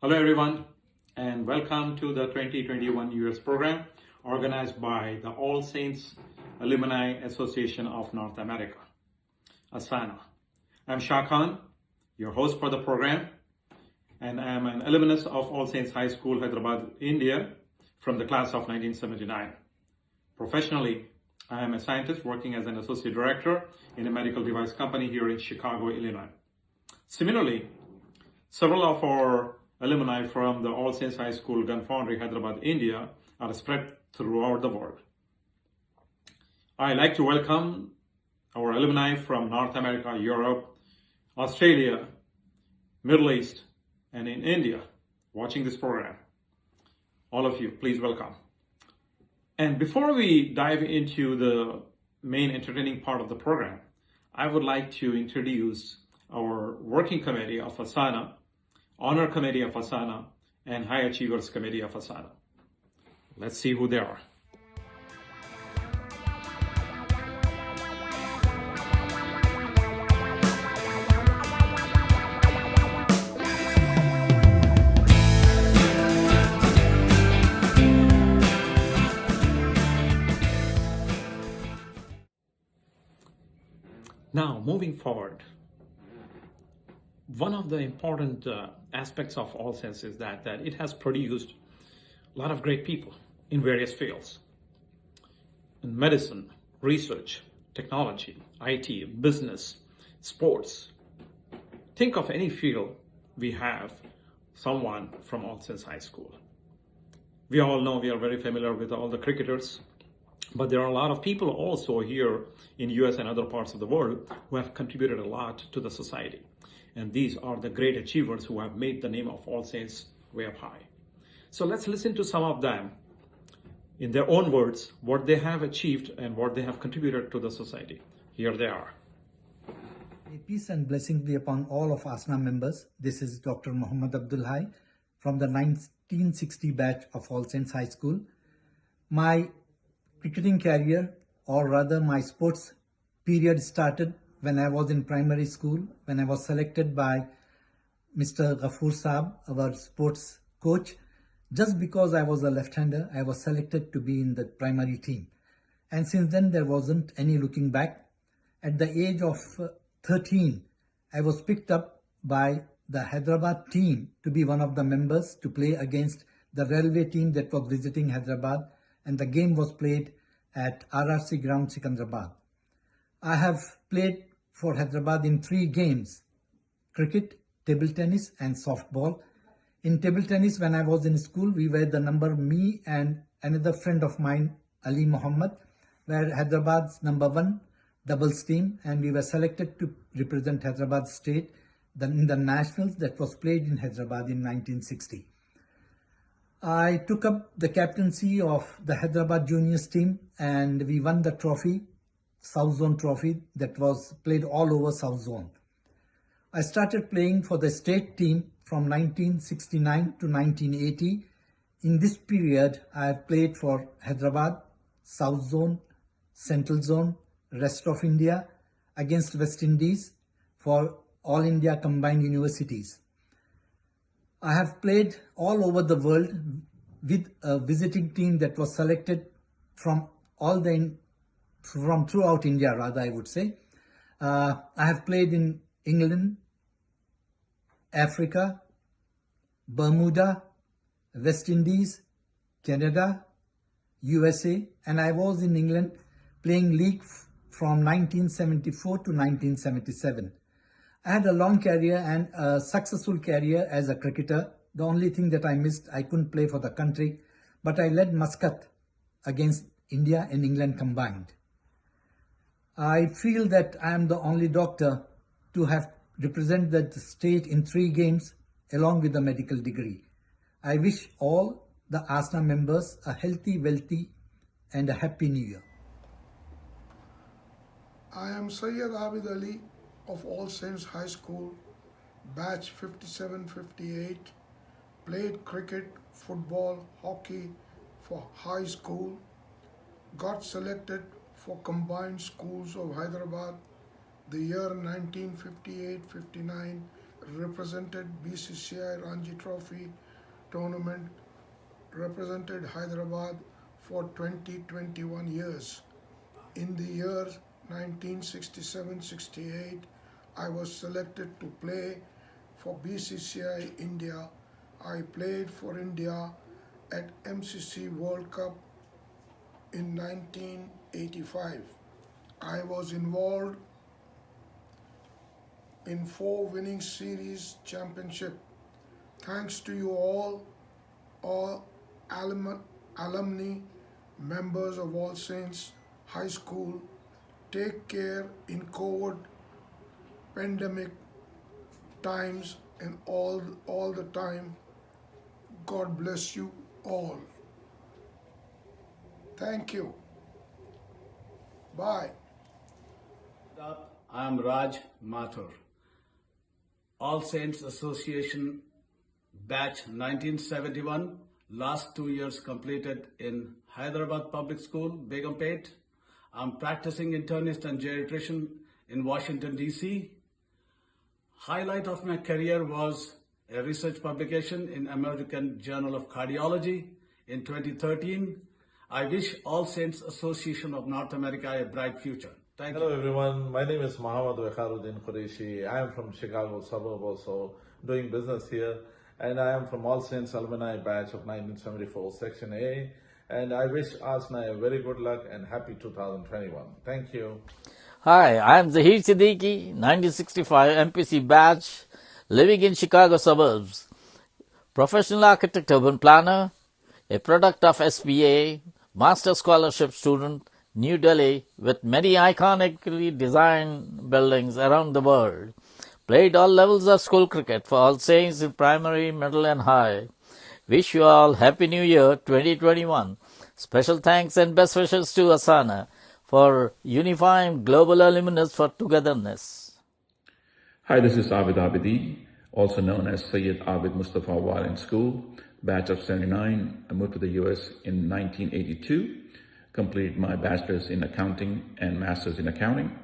Hello, everyone, and welcome to the 2021 US program organized by the All Saints Alumni Association of North America, ASANA. I'm Shah Khan, your host for the program, and I am an alumnus of All Saints High School, Hyderabad, India, from the class of 1979. Professionally, I am a scientist working as an associate director in a medical device company here in Chicago, Illinois. Similarly, several of our alumni from the All Saints High School, Gun Foundry, Hyderabad, India, are spread throughout the world. I'd like to welcome our alumni from North America, Europe, Australia, Middle East, and in India watching this program. All of you, please welcome. And before we dive into the main entertaining part of the program, I would like to introduce our working committee of ASANA, honor committee of ASANA, and high achievers committee of ASANA. Let's see who they are. Now, moving forward, one of the important aspects of All Saints is that it has produced a lot of great people in various fields. In medicine, research, technology, IT, business, sports. Think of any field, we have someone from All Saints High School. We all know, we are very familiar with all the cricketers, but there are a lot of people also here in US and other parts of the world who have contributed a lot to the society. And these are the great achievers who have made the name of All Saints way up high. So let's listen to some of them in their own words, what they have achieved and what they have contributed to the society. Here they are. May peace and blessings be upon all of ASNA members. This is Dr. Muhammad Abdul Hai from the 1960 batch of All Saints High School. My cricketing career, or rather my sports period, started when I was in primary school, when I was selected by Mr. Ghafoor Saab, our sports coach. Just because I was a left-hander, I was selected to be in the primary team. And since then, there wasn't any looking back. At the age of 13, I was picked up by the Hyderabad team to be one of the members to play against the railway team that was visiting Hyderabad, and the game was played at RRC ground, Secunderabad. I have played for Hyderabad in 3 games: cricket, table tennis and softball. In table tennis, when I was in school, we were the number, me and another friend of mine, Ali Muhammad, were Hyderabad's number 1 doubles team, and we were selected to represent Hyderabad state in the nationals that was played in Hyderabad in 1960. I took up the captaincy of the Hyderabad juniors team, and we won the trophy, South Zone trophy, that was played all over South Zone. I started playing for the state team from 1969 to 1980. In this period, I have played for Hyderabad, South Zone, Central Zone, rest of India, against West Indies for All India Combined Universities. I have played all over the world with a visiting team that was selected from throughout India, rather, I would say. I have played in England, Africa, Bermuda, West Indies, Canada, USA, and I was in England playing league from 1974 to 1977. I had a long career and a successful career as a cricketer. The only thing that I missed, I couldn't play for the country, but I led Muscat against India and England combined. I feel that I am the only doctor to have represented the state in 3 games along with a medical degree. I wish all the ASNA members a healthy, wealthy and a happy new year. I am Sayyid Abid Ali of All Saints High School, batch 57-58, played cricket, football, hockey for high school, got selected for combined schools of Hyderabad the year 1958-59 represented BCCI Ranji Trophy tournament, represented Hyderabad for 20-21 years. In the years 1967-68, I was selected to play for BCCI India. I played for India at MCC World Cup in 1985. I was involved in 4 winning series championship. Thanks to you all alumni, members of All Saints High School. Take care in COVID pandemic times and all the time. God bless you all. Thank you. Bye. I am Raj Mathur. All Saints Association batch 1971, last 2 years completed in Hyderabad Public School, Begumpet. I'm practicing internist and geriatrician in Washington, D.C. Highlight of my career was a research publication in American Journal of Cardiology in 2013. I wish All Saints Association of North America a bright future. Thank you. Hello everyone, my name is Muhammad Wakharuddin Qureshi. I am from Chicago suburb also, doing business here, and I am from All Saints Alumni batch of 1974, Section A, and I wish Asna a very good luck and happy 2021. Thank you. Hi, I am Zahir Siddiqui, 1965 MPC batch, living in Chicago suburbs. Professional architect, urban planner, a product of SBA, master scholarship student, New Delhi, with many iconically designed buildings around the world. Played all levels of school cricket for All Saints in primary, middle and high. Wish you all Happy New Year 2021. Special thanks and best wishes to Asana for unifying global alumnus for togetherness. Hi, this is Abid Abidi, also known as Sayyid Abid Mustafa Warin School, batch of 79. I moved to the US in 1982, completed my bachelor's in accounting and master's in accounting.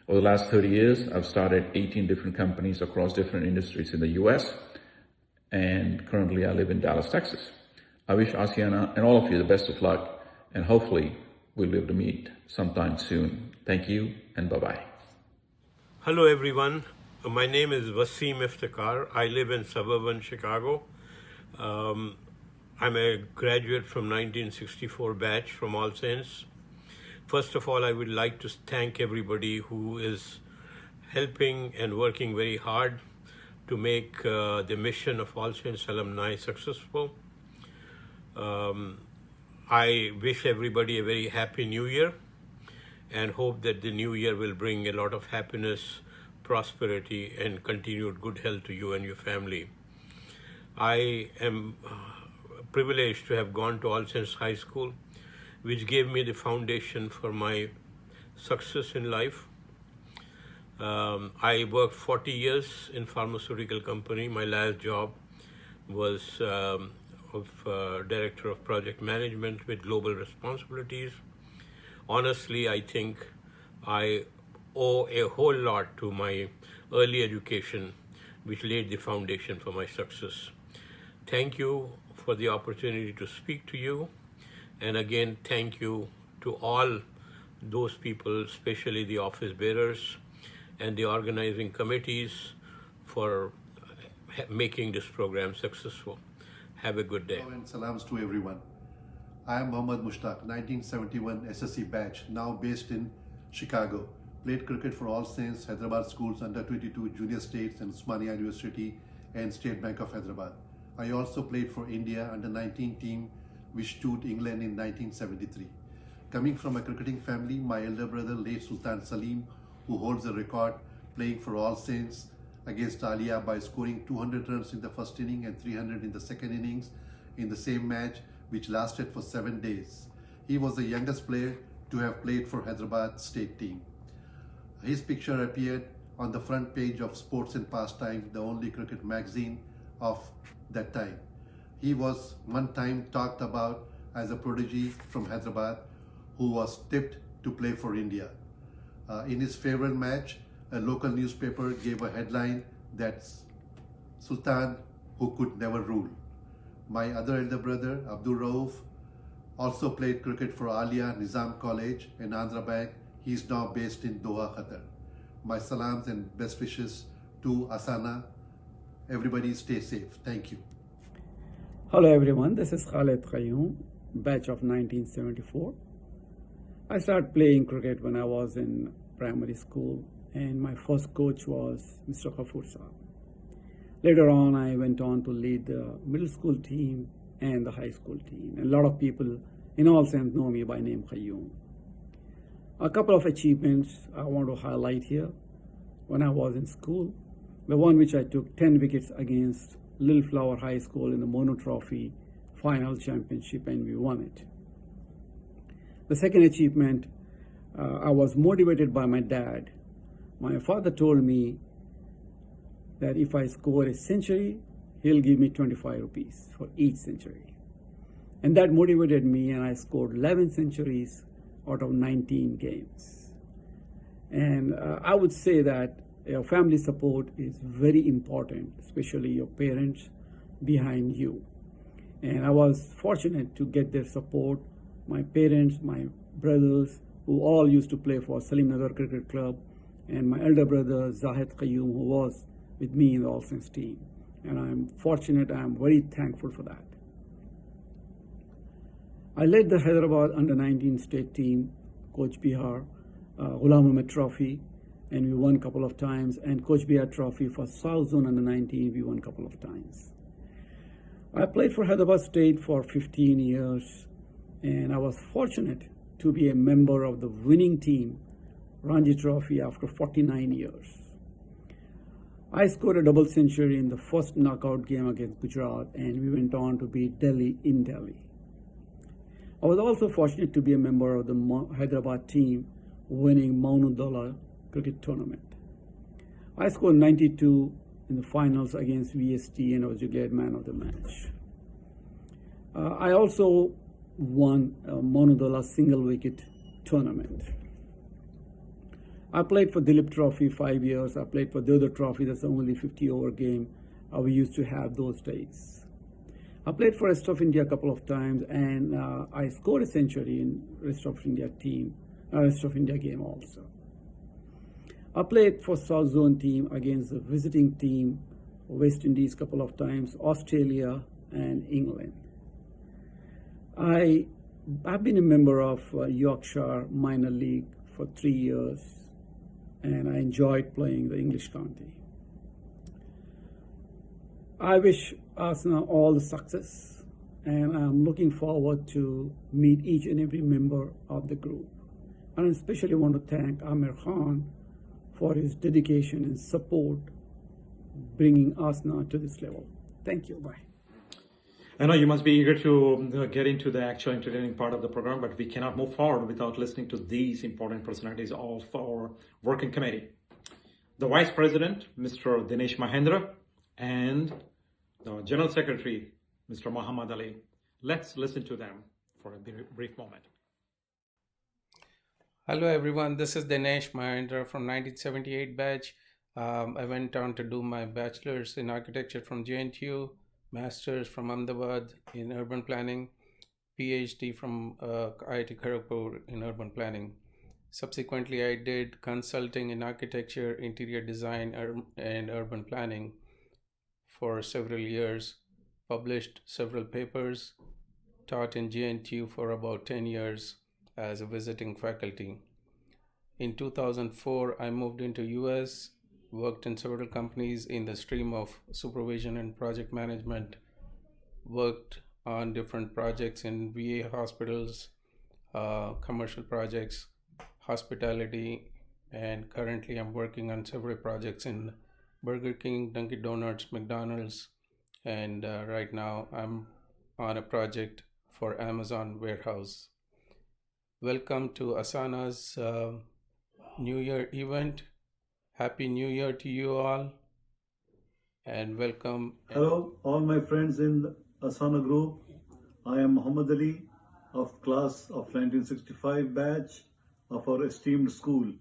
Over the last 30 years, I've started 18 different companies across different industries in the US, and currently I live in Dallas, Texas. I wish Asiana and all of you the best of luck, and hopefully we'll be able to meet sometime soon. Thank you, and bye-bye. Hello everyone, my name is Wasim Iftikhar. I live in suburban Chicago. I'm a graduate from 1964 batch from All Saints. First of all, I would like to thank everybody who is helping and working very hard to make the mission of All Saints alumni successful. I wish everybody a very happy new year and hope that the new year will bring a lot of happiness, prosperity and continued good health to you and your family. I am privileged to have gone to All Saints High School, which gave me the foundation for my success in life. I worked 40 years in pharmaceutical company. My last job was Director of Project Management with global responsibilities. Honestly, I think I owe a whole lot to my early education, which laid the foundation for my success. Thank you for the opportunity to speak to you. And again, thank you to all those people, especially the office bearers and the organizing committees for making this program successful. Have a good day. And salams to everyone. I am Mohammad Mushtaq, 1971 SSC batch, now based in Chicago. Played cricket for All Saints, Hyderabad schools, under 22 junior states and Osmania University and State Bank of Hyderabad. I also played for India under 19 team which toured England in 1973. Coming from a cricketing family, my elder brother late Sultan Salim, who holds the record playing for All Saints against Alia by scoring 200 runs in the first inning and 300 in the second innings in the same match, which lasted for 7 days. He was the youngest player to have played for Hyderabad state team. His picture appeared on the front page of Sports and Pastime, the only cricket magazine of that time. He was one time talked about as a prodigy from Hyderabad who was tipped to play for India. In his favorite match, a local newspaper gave a headline that Sultan who could never rule. My other elder brother, Abdul Rauf, also played cricket for Alia Nizam College and Andhra Bank. He is now based in Doha, Qatar. My salams and best wishes to Asana. Everybody stay safe. Thank you. Hello everyone, this is Khaled Qayyum, batch of 1974. I started playing cricket when I was in primary school, and my first coach was Mr. Khafoor Saab. Later on, I went on to lead the middle school team and the high school team. And a lot of people in All Saints know me by name Qayyum. A couple of achievements I want to highlight here. When I was in school, the one which I took 10 wickets against Little Flower High School in the Mono Trophy final championship, and we won it. The second achievement, I was motivated by my dad. My father told me that if I score a century, he'll give me 25 rupees for each century. And that motivated me, and I scored 11 centuries out of 19 games. And I would say that your family support is very important, especially your parents behind you. And I was fortunate to get their support. My parents, my brothers, who all used to play for Salim Nagar Cricket Club, and my elder brother, Zahid Qayyum, who was with me in the All Saints team. And I'm fortunate, I'm very thankful for that. I led the Hyderabad under-19 state team, Coach Bihar, Ghulam Ahmed Trophy, and we won a couple of times, and Coach Bihar Trophy for South Zone under-19, we won a couple of times. I played for Hyderabad State for 15 years, and I was fortunate to be a member of the winning team, Ranji Trophy, after 49 years. I scored a double century in the first knockout game against Gujarat, and we went on to beat Delhi in Delhi. I was also fortunate to be a member of the Hyderabad team winning Maunudullah cricket tournament. I scored 92 in the finals against VST, and I was declared man of the match. I also won Maunudullah single wicket tournament. I played for Dilip Trophy 5 years. I played for the other trophy, that's the only 50-over game we used to have those days. I played for Rest of India a couple of times, and I scored a century in Rest of India team, Rest of India game also. I played for South Zone team against the visiting team, West Indies a couple of times, Australia and England. I've been a member of Yorkshire Minor League for 3 years, and I enjoyed playing the English county. I wish Asana all the success, and I'm looking forward to meet each and every member of the group. And I especially want to thank Amir Khan for his dedication and support bringing Asana to this level. Thank you. Bye. I know you must be eager to get into the actual entertaining part of the program, but we cannot move forward without listening to these important personalities of our working committee. The Vice President, Mr. Dinesh Mahendra, and the General Secretary, Mr. Muhammad Ali. Let's listen to them for a brief moment. Hello everyone, this is Dinesh Mahendra from 1978 batch. I went on to do my bachelor's in architecture from JNTU, master's from Ahmedabad in urban planning, PhD from IIT Kharagpur in urban planning. Subsequently, I did consulting in architecture, interior design, and urban planning for several years, published several papers, taught in JNTU for about 10 years as a visiting faculty. In 2004, I moved into US, worked in several companies in the stream of supervision and project management, worked on different projects in VA hospitals, commercial projects, hospitality, and currently I'm working on several projects in Burger King, Dunkin' Donuts, McDonald's, and right now I'm on a project for Amazon warehouse. Welcome to Asana's New Year event. Happy New Year to you all, and welcome. Hello, all my friends in the Asana group. I am Muhammad Ali of class of 1965 batch of our esteemed school.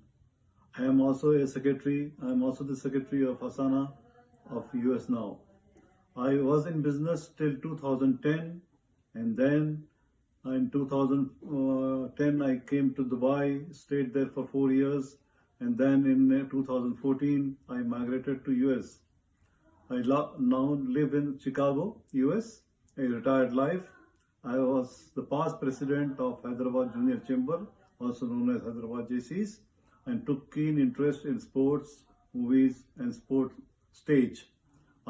I am also a secretary. I am also the secretary of Asana of US now. I was in business till 2010, and then in 2010 I came to Dubai, stayed there for 4 years, and then in 2014 I migrated to US. I now live in Chicago, US, a retired life. I was the past president of Hyderabad Junior Chamber, also known as Hyderabad JCs, and took keen interest in sports, movies, and sport stage.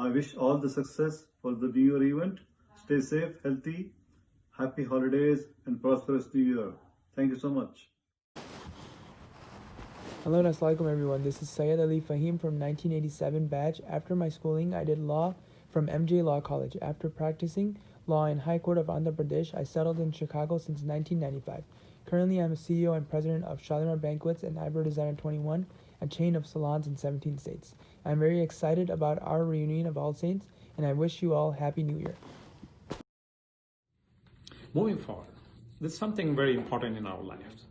I wish all the success for the New Year event. Stay safe, healthy, happy holidays, and prosperous New Year. Thank you so much. Hello and assalamualaikum everyone. This is Syed Ali Fahim from 1987 batch. After my schooling, I did law from MJ Law College. After practicing law in High Court of Andhra Pradesh, I settled in Chicago since 1995. Currently, I'm a CEO and president of Shalimar Banquets and Eyebrow Designer 21, a chain of salons in 17 states. I'm very excited about our reunion of All Saints, and I wish you all Happy New Year. Moving forward, there's something very important in our lives.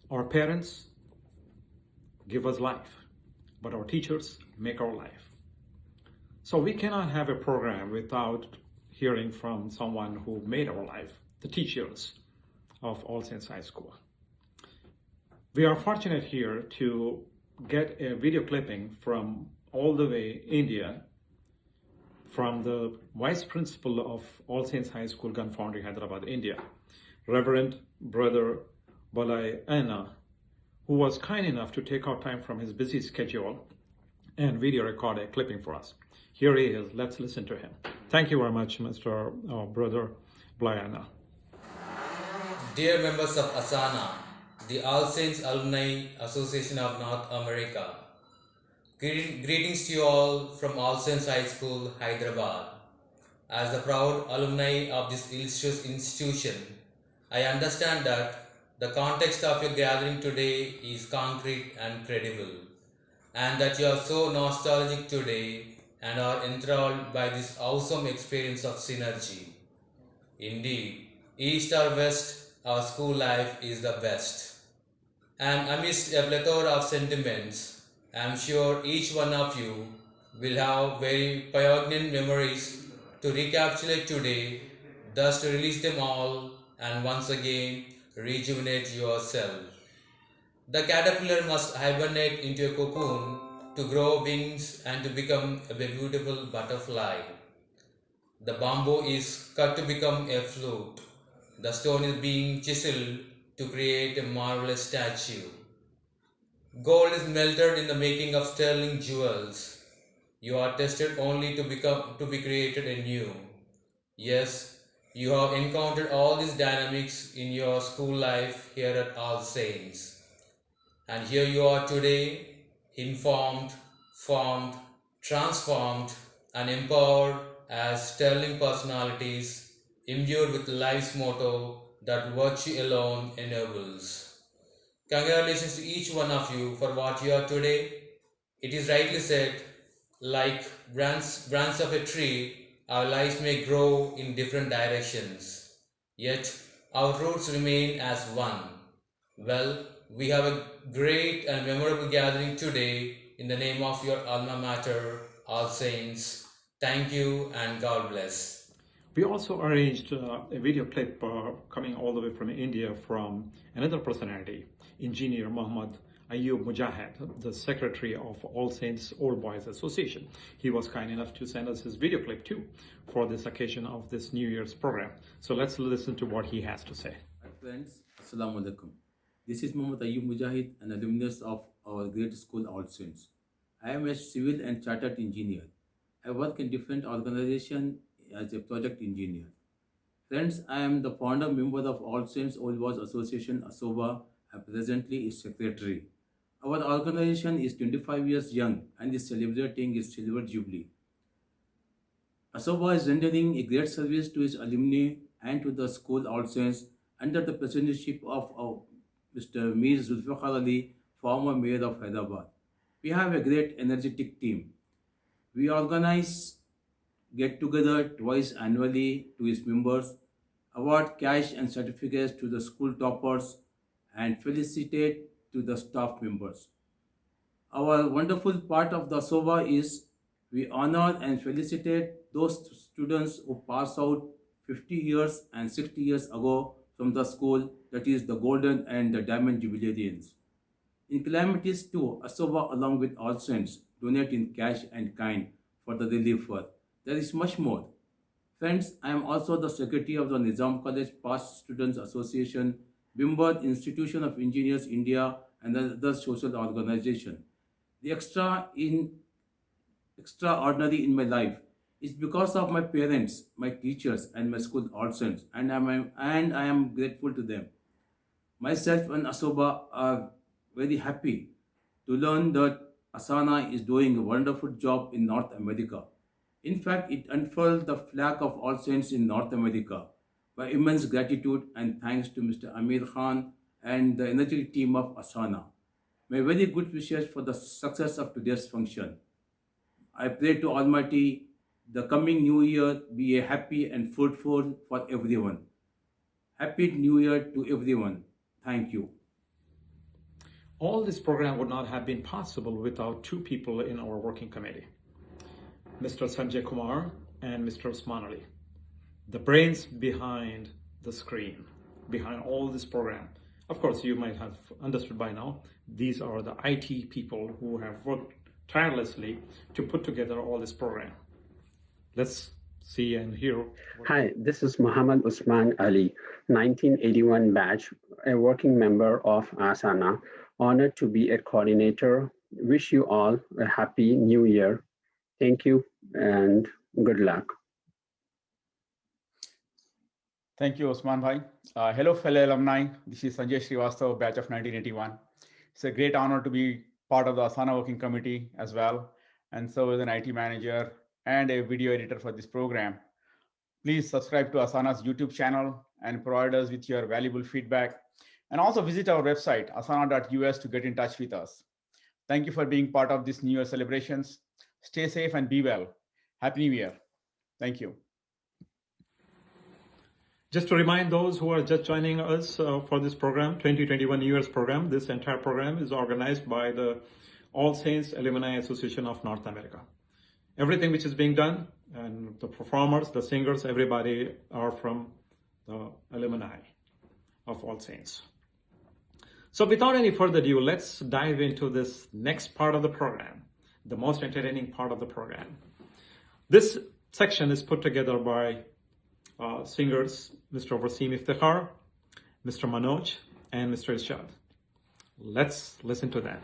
Our parents give us life, but our teachers make our life. So we cannot have a program without hearing from someone who made our life, the teachers of All Saints High School. We are fortunate here to get a video clipping from all the way India, from the Vice Principal of All Saints High School, Gun Foundry, Hyderabad, India, Reverend Brother Balai Anna, who was kind enough to take out time from his busy schedule and video record a clipping for us. Here he is. Let's listen to him. Thank you very much, Mr. Brother Balai Anna. Dear members of ASANA, the All Saints Alumni Association of North America, greetings to you all from All Saints High School, Hyderabad. As the proud alumni of this illustrious institution, I understand that the context of your gathering today is concrete and credible, and that you are so nostalgic today and are enthralled by this awesome experience of synergy. Indeed, East or West, our school life is the best. And amidst a plethora of sentiments, I am sure each one of you will have very poignant memories to recapitulate today, thus to release them all and once again rejuvenate yourself. The caterpillar must hibernate into a cocoon to grow wings and to become a beautiful butterfly. The bamboo is cut to become a flute. The stone is being chiseled to create a marvelous statue. Gold is melted in the making of sterling jewels. You are tested only to be created anew. Yes, you have encountered all these dynamics in your school life here at All Saints. And here you are today, informed, formed, transformed, and empowered as sterling personalities, imbued with life's motto that virtue alone enables. Congratulations to each one of you for what you are today. It is rightly said, like branches of a tree, our lives may grow in different directions, yet our roots remain as one. Well, we have a great and memorable gathering today in the name of your alma mater, All Saints. Thank you and God bless. We also arranged a video clip coming all the way from India from another personality, Engineer Muhammad Ayub Mujahid, the secretary of All Saints Old Boys Association. He was kind enough to send us his video clip too for this occasion of this New Year's program. So let's listen to what he has to say. Hi friends, Assalamu alaikum. This is Muhammad Ayub Mujahid, an alumnus of our great school All Saints. I am a civil and chartered engineer. I work in different organizations as a project engineer. Friends, I am the founder member of All Saints Old Boys Association, ASOBA, and presently is secretary. Our organization is 25 years young and is celebrating its silver jubilee. ASOBA is rendering a great service to its alumni and to the school All Saints under the presidency of Mr. Mir Zulfikar Ali, former mayor of Hyderabad. We have a great energetic team. We organize get-together twice annually to its members, award cash and certificates to the school toppers, and felicitate to the staff members. Our wonderful part of the ASOBA is We honor and felicitate those students who passed out 50 years and 60 years ago from the school, that is the Golden and the Diamond Jubilarians. In calamities too, Asoba along with All Saints donate in cash and kind for the relief work. There is much more. Friends, I am also the secretary of the Nizam College Past Students Association, Bimber Institution of Engineers India, and other social organization. The extraordinary in my life is because of my parents, my teachers, and my school All Saints, and I am grateful to them. Myself and Asoba are very happy to learn that Asana is doing a wonderful job in North America. In fact, it unfurled the flag of All Saints in North America. My immense gratitude and thanks to Mr. Amir Khan and the energetic team of Asana. My very good wishes for the success of today's function. I pray to Almighty the coming New Year be a happy and fruitful for everyone. Happy New Year to everyone. Thank you. All this program would not have been possible without two people in our working committee, Mr. Sanjay Kumar and Mr. Usman Ali, the brains behind the screen, behind all this program. Of course, you might have understood by now, these are the IT people who have worked tirelessly to put together all this program. Let's see and hear. Hi, this is Muhammad Usman Ali, 1981 batch, a working member of Asana. Honored to be a coordinator. Wish you all a happy new year. Thank you and good luck. Thank you, Osman Bhai. Hello, fellow alumni. This is Sanjay Srivastav, batch of 1981. It's a great honor to be part of the Asana Working Committee as well, and serve as an IT manager and a video editor for this program. Please subscribe to Asana's YouTube channel and provide us with your valuable feedback. And also visit our website, asana.us, to get in touch with us. Thank you for being part of this New Year celebrations. Stay safe and be well. Happy New Year. Thank you. Just to remind those who are just joining us for this program, 2021 New Year's program, this entire program is organized by the All Saints Alumni Association of North America. Everything which is being done, and the performers, the singers, everybody are from the alumni of All Saints. So without any further ado, let's dive into this next part of the program, the most entertaining part of the program. This section is put together by singers, Mr. Wasim Iftikhar, Mr. Manoj, and Mr. Irshad. Let's listen to that.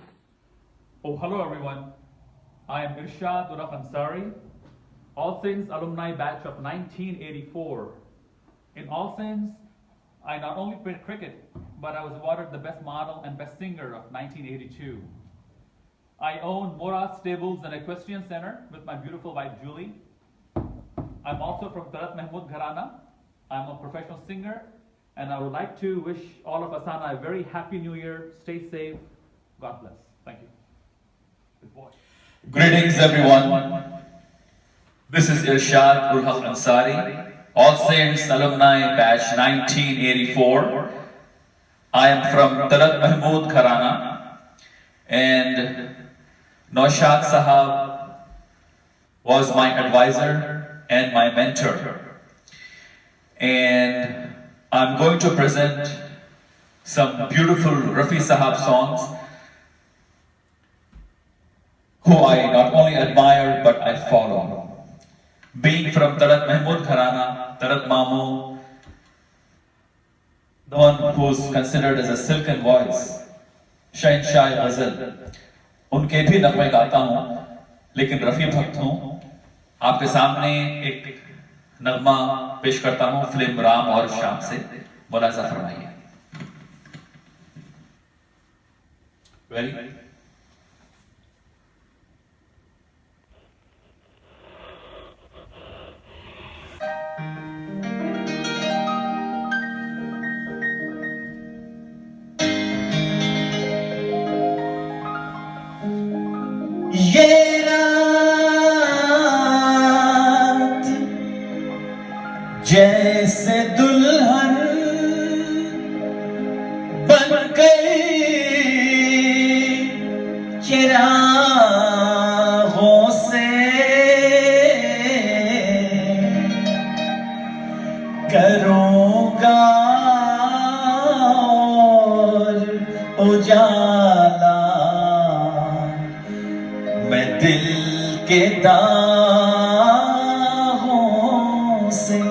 Oh, hello everyone. I am Irshad Uraf Ansari, All Saints Alumni Batch of 1984. In All Saints, I not only played cricket, but I was awarded the Best Model and Best Singer of 1982. I own Morad Stables and Equestrian Center with my beautiful wife Julie. I'm also from Tarat Mahmood Gharana. I'm a professional singer, and I would like to wish all of Asana a very happy new year. Stay safe. God bless. Thank you. Good boy. Greetings everyone. This is Irshad Uraf Ansari, All Saints Alumni Batch 1984. I am from Tarat Mahmood Gharana, and Naushad Sahab was my advisor and my mentor. And I'm going to present some beautiful Rafi Sahab songs who I not only admire but I follow. Being from Tarat Mahmood Gharana, Tarat Mamu, the one who's considered as a silken voice, Shahinshah Ghazal, उनके भी नगमे गाता हूँ, लेकिन रफ़ी भक्त हूँ। आपके सामने एक नगमा पेश करता हूँ फिल्म राम और श्याम से, मुलाज़ा फरमाइए। Ready? ये रात जैसे दुल्हन बन गई चिरागों से करूँगा और उजाला मैं दिल के दागों से।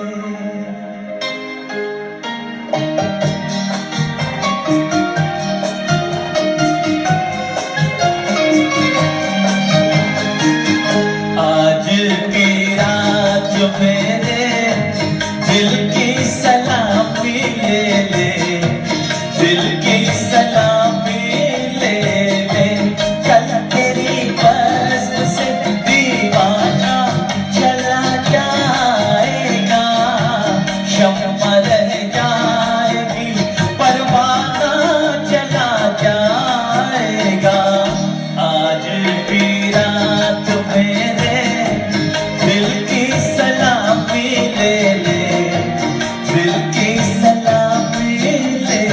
आज की रात मेरे दिल की सलामी ले ले, दिल की सलामी ले ले। कल तेरी बज़्म से दीवाना चला जाएगा, शम्मा रह जाएगी परवाना चला जाएगा। आज की रात मेरे दिल की सलामी ले ले, दिल की सलामी ले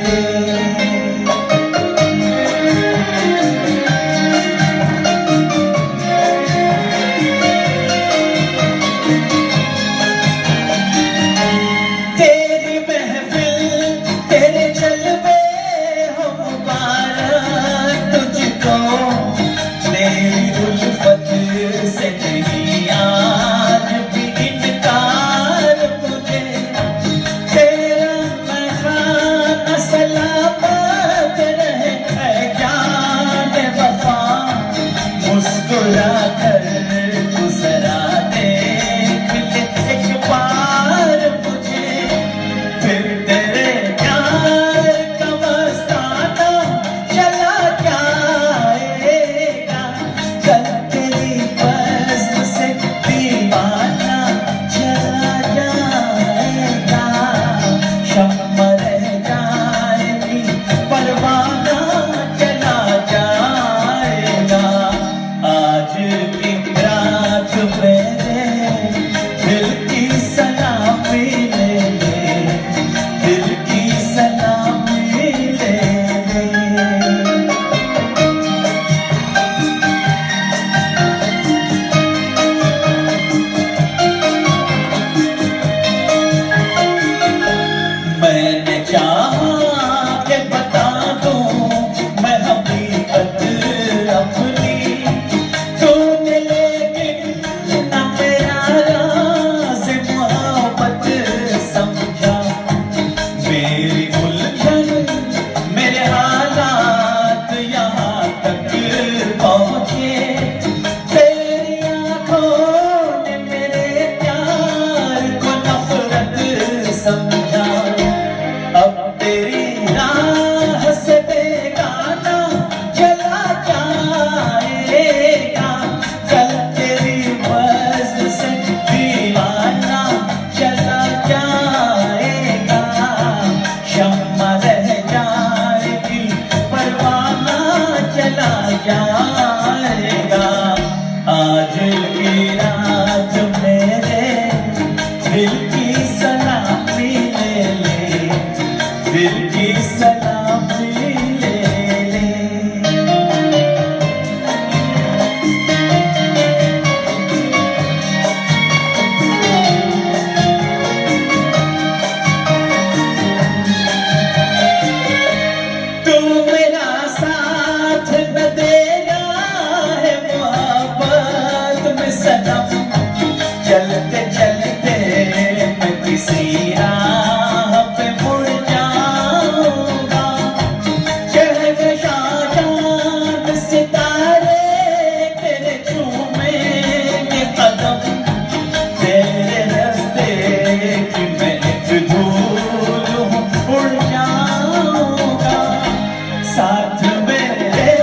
ले। तेरी महफिल तेरे जलवे हो मुबारक तुझको, तेरी उल्फत से नहीं आज भी इनकार मुझे। तेरा महखाना सलामत रहे ऐ जान वफा, मुस्कुरा कर गुजरा देख ले एक बार मुझे। फिर तेरे प्यार का मस्ताना चला जाएगा, कल तेरी बज़्म से दीवाना चला जाएगा। शम्मा रह जाएगी परवाना चला जाएगा। आज की रात मेरे दिल की सलामी ले ले, दिल की सलामी ले ले। मैंने चाहा कि बता दूं मैं हकीकत अपनी, तूने लेकिन ना मेरा राज़ मोहब्बत समझा। मेरी उलझन मेरे हालात यहाँ तक पहुँचे, तेरी आँखों ने मेरे प्यार को नफरत समझा। अब तेरी राह से बेगाना चला जाएगा, कल तेरी बज़्म से दीवाना चला जाएगा। शम्मा रह जाएगी परवाना चला जाएगा। आज की रात मेरे दिल की सलामी ले ले, दिल की सलामी ले ले। तू मेरा साथ न देगा है मोहब्बत में सनम, चलते चलते मैं किसी राह पे मुड़ जाऊंगा। कहकशां चांद सितारे तेरे चूमेंगे कदम, तेरे रास्ते की मैं एक धूल हूँ उड़ जाऊंगा। साथ मेरे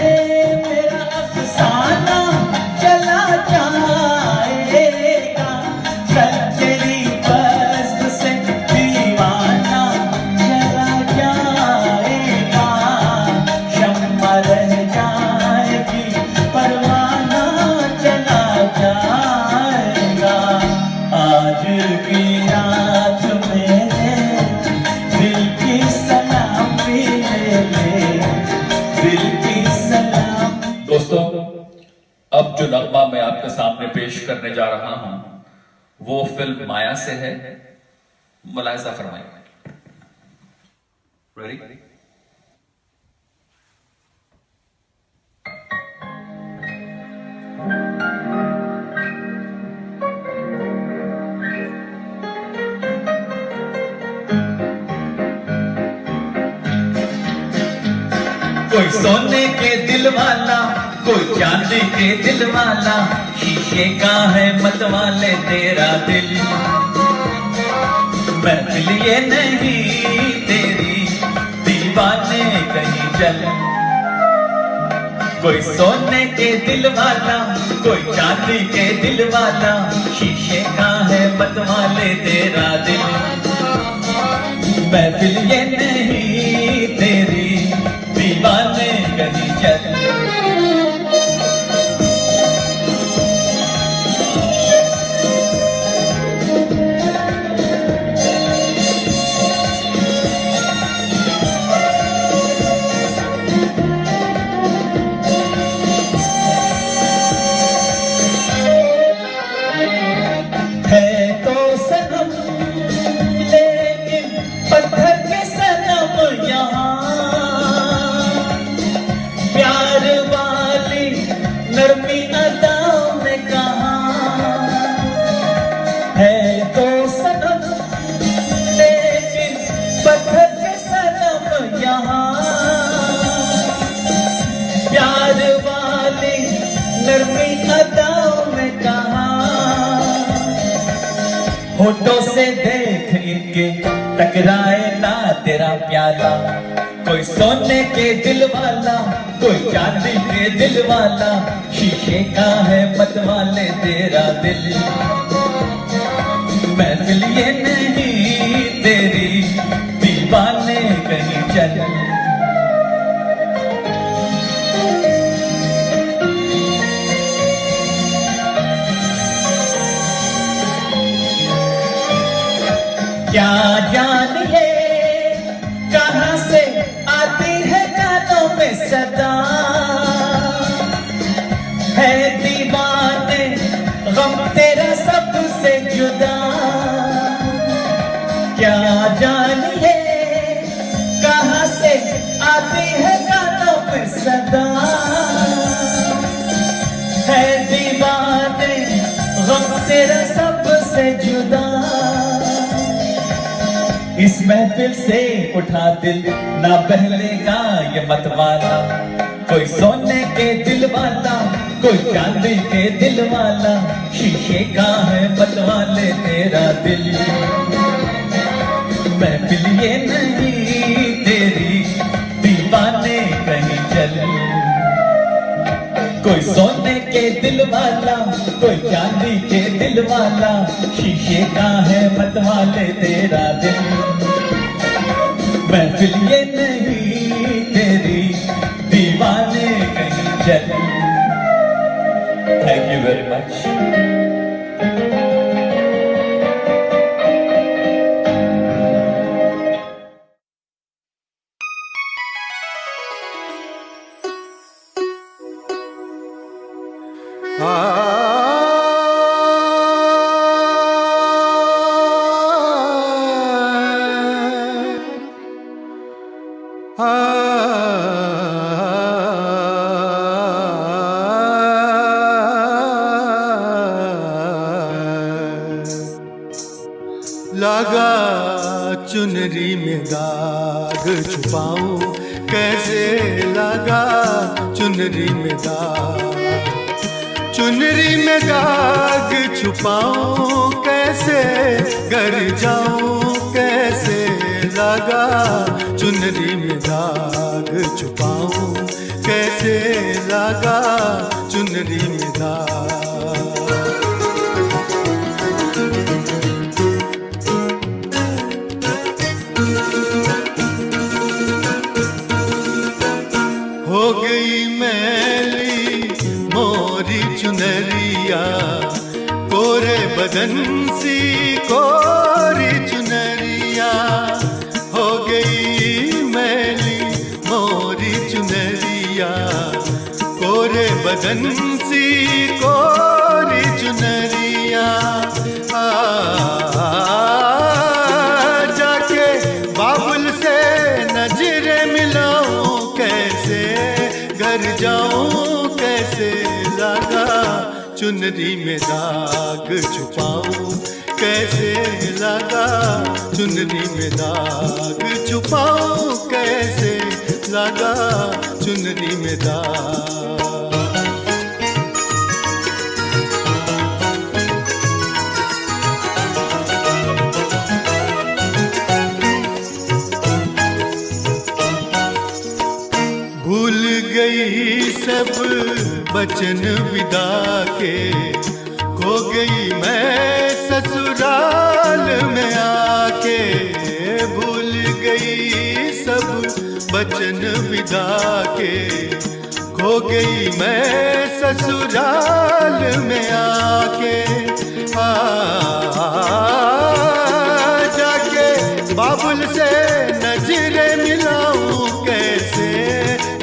मेरा अफसाना चला जाएगा, कल तेरी बज़्म से दीवाना चला जाएगा। शम्मा रह जाएगी परवाना चला जाएगा। आज की रात मेरे दिल की सलामी ले ले, दिल की सलामी। दोस्तों, अब जो नगमा मैं आपके सामने पेश करने जा रहा हूं वो फिल्म माया से है। मुलाहिजा फरमाइए। रेडी? कोई सोने के दिल वाला, कोई चांदी के दिल वाला, शीशे का है मतवाले तेरा दिल। महफिल ये नहीं तेरी, दीवाने कहीं चल। कोई सोने के दिल वाला, कोई चांदी के दिल वाला, शीशे का है मतवाले तेरा दिल। महफिल ये नहीं तेरी, दीवाने कहीं चल। है तो सनम लेकिन पत्थर के सनम यहाँ, प्यार वाली नरमी अदाओं में कहाँ। है तो सनम लेकिन पत्थर के सनम यहाँ, प्यार वाली नरमी अदाओं में कहाँ। होठों से देख इनके टकराए ना तेरा प्याला। कोई सोने के दिल वाला, कोई चांदी के दिल वाला, शीशे का है मतवाले तेरा दिल। महफिल ये नहीं तेरी, दीवाने कहीं चल। क्या जानिए कहाँ से आती है कानों में सदा, है दीवाने गम तेरा सबसे जुदा। क्या जानिए कहाँ से आती है कानों में सदा, है दीवाने गम तेरा सबसे जुदा। इस महफिल से उठा दिल ना बहलेगा ये मतवाला। कोई सोने के दिल वाला, कोई चांदी के दिल वाला, शीशे का है मतवाले तेरा दिल। महफिल ये नहीं तेरी, दीवाने कहीं चल। कोई सोने के दिल वाला, कोई चांदी के दिल वाला, शीशे का है मतवाले तेरा दिल। महफिल ये नहीं तेरी, दीवाने कहीं चल। Thank you very much. लगा चुनरी में दाग छुपाऊं कैसे, लगा चुनरी में दाग, चुनरी में दाग छुपाऊं कैसे, घर जाऊं कैसे, लगा चुनरी में दाग छुपाऊं कैसे, लगा चुनरी में दाग। हो गई मैली मोरी चुनरिया, कोरे बदन सी कोरी चुनरिया। हो गई मैली मोरी चुनरिया, कोरे चुनरी में दाग छुपाऊं कैसे लगा, चुनरी में दाग छुपाऊं कैसे लगा, चुनरी में दाग। भूल गई सब बचन विदा के, खो गई मैं ससुराल में आके। भूल गई सब बचन विदा के, खो गई मैं ससुराल में आके। जाके बाबुल से नजरें मिलाऊं कैसे,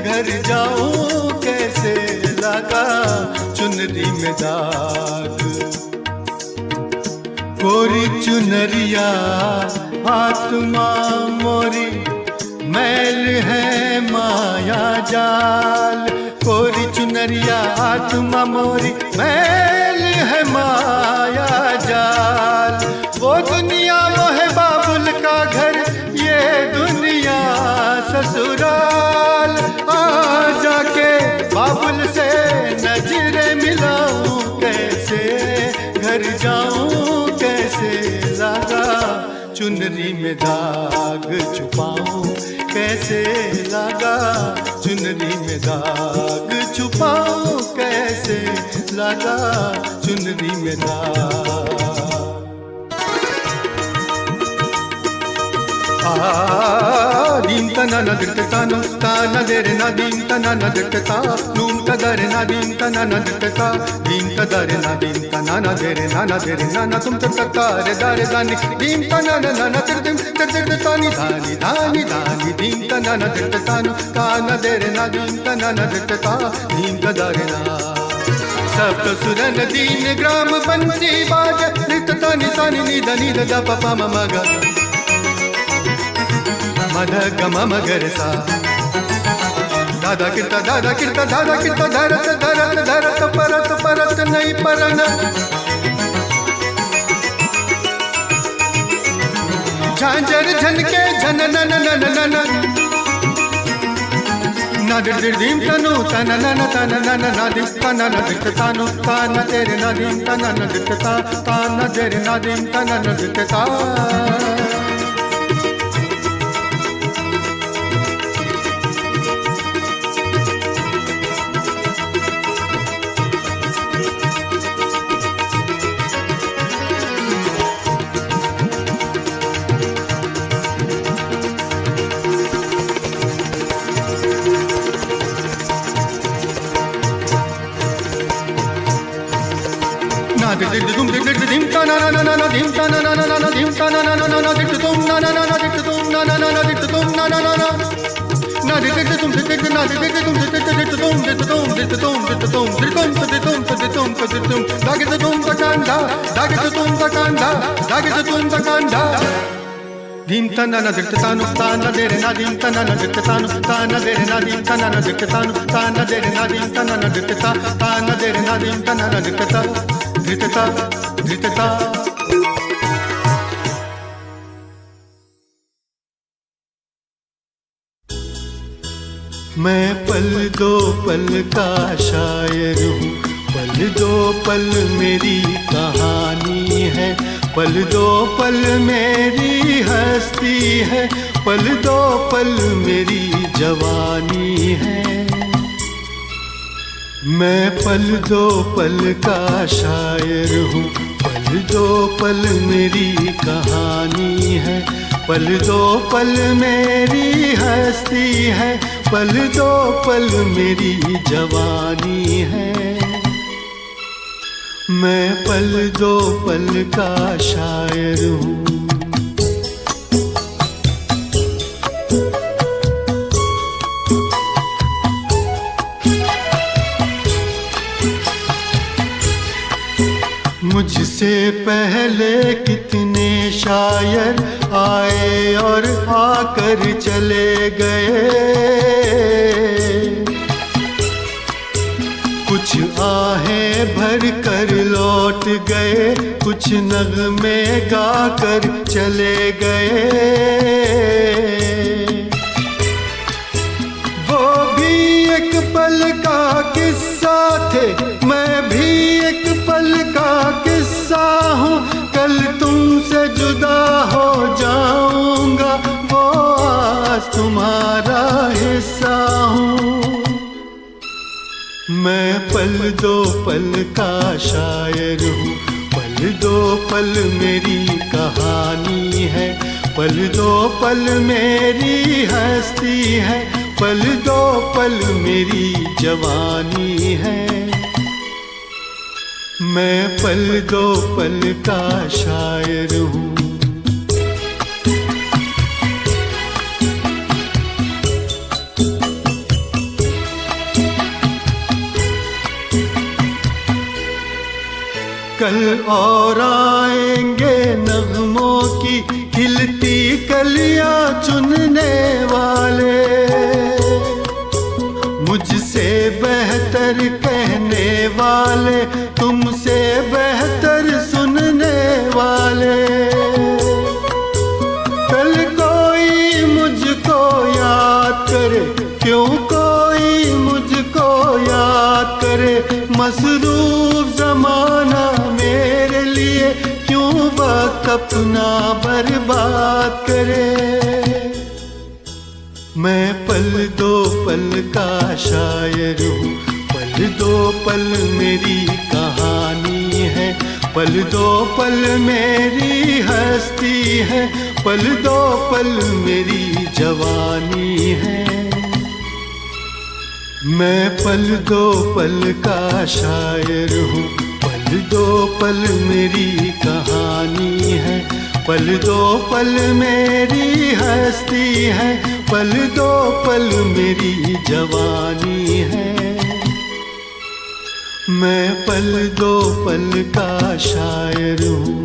घर जाऊं कैसे लगा, चुनरी में दाग। कोरी चुनरिया आत्मा मोरी, मैल है माया जाल। कोरी चुनरिया आत्मा मोरी, मैल है माया जाल। वो दुनिया वो है बाबुल का घर, ये दुनिया ससुराल। जाके बाबुल से नजरें मिलाऊं कैसे, घर जाऊं कैसे लगा, चुनरी में दाग छुपाऊं कैसे लगा, चुनरी में दाग छुपाऊं कैसे लगा, चुनरी में दाग। दीम तना न दिक्कता तानो ताना देरे ना दीम तना न दिक्कता नूम तदरे ना दीम तना न दिक्कता दीम तदरे ना दीम तना न देरे ना ना तुम तक्का रे दारे दानी दीम तना न ना तिरदिम तिरदिर तानी दानी दानी दानी दीम तना न दिक्कता नो ताना देरे ना दीम तना न दिक्कता दीम तदरे ना। सब तो सुरन दीन ग्राम बंसी बाज नित्ता निसानी निदा निदा दा पपा ममा गा मध गम मगर सा दादा किरता धरत धरत धरत परत परत नहीं परन झांझर झनके झन नन नन नन ना दिर दीम तनु तन नन तन नन ना दिम तन न दिक्कता नु तान तेरे ना दीम तन न दिक्कता तान तेरे ना दीम तन न दिक्कता। Dim ta na na na na na dim ta na na na na na dim ta na na na na na dim tum na na na na dim tum na na na na dim tum na na na na na dim tum na dim tum dim ta na na dikta nu ta na de re na dim ta na na dikta nu ta na de re na dim ta na na dikta nu ta na de re na dim ta na na dikta ta na de re na dim ta na na dikta dikta dikta। मैं पल दो पल का शायर हूँ, पल दो पल मेरी कहानी है, पल दो पल मेरी हस्ती है, पल दो पल मेरी जवानी है। मैं पल दो पल का शायर हूँ, पल दो पल मेरी कहानी है, पल दो पल मेरी हस्ती है, पल दो पल मेरी जवानी है। मैं पल दो पल का शायर हूँ। मुझसे पहले कितने शायर आए और आकर चले गए, कुछ आहें भर कर लौट गए, कुछ नगमे गा कर चले गए। वो भी एक पल का किस्सा थे, मैं भी एक पल का किस्सा हूँ। कल तुमसे जुदा हो जाऊंगा, वो आज तुम्हारा हिस्सा हूँ। मैं पल दो पल का शायर हूँ, पल दो पल मेरी कहानी है, पल दो पल मेरी हस्ती है, पल दो पल मेरी जवानी है। मैं पल दो पल का शायर हूँ। कल और आएंगे नगमों की खिलती कलियां चुनने वाले, मुझसे बेहतर कहने वाले, तुमसे बेहतर सुनने वाले। कल कोई मुझको याद करे, क्यों कोई मुझको याद करे, मसरूफ जमाना मेरे लिए क्यों वक्त अपना बर्बाद करे। मैं पल दो पल का शायर हूँ, पल दो पल मेरी कहानी है, पल दो पल मेरी हस्ती है, पल दो पल मेरी जवानी है। मैं पल दो पल का शायर हूँ, पल दो पल मेरी कहानी है, पल दो पल मेरी हस्ती है, पल दो पल मेरी जवानी है। मैं पल दो पल का शायर हूँ।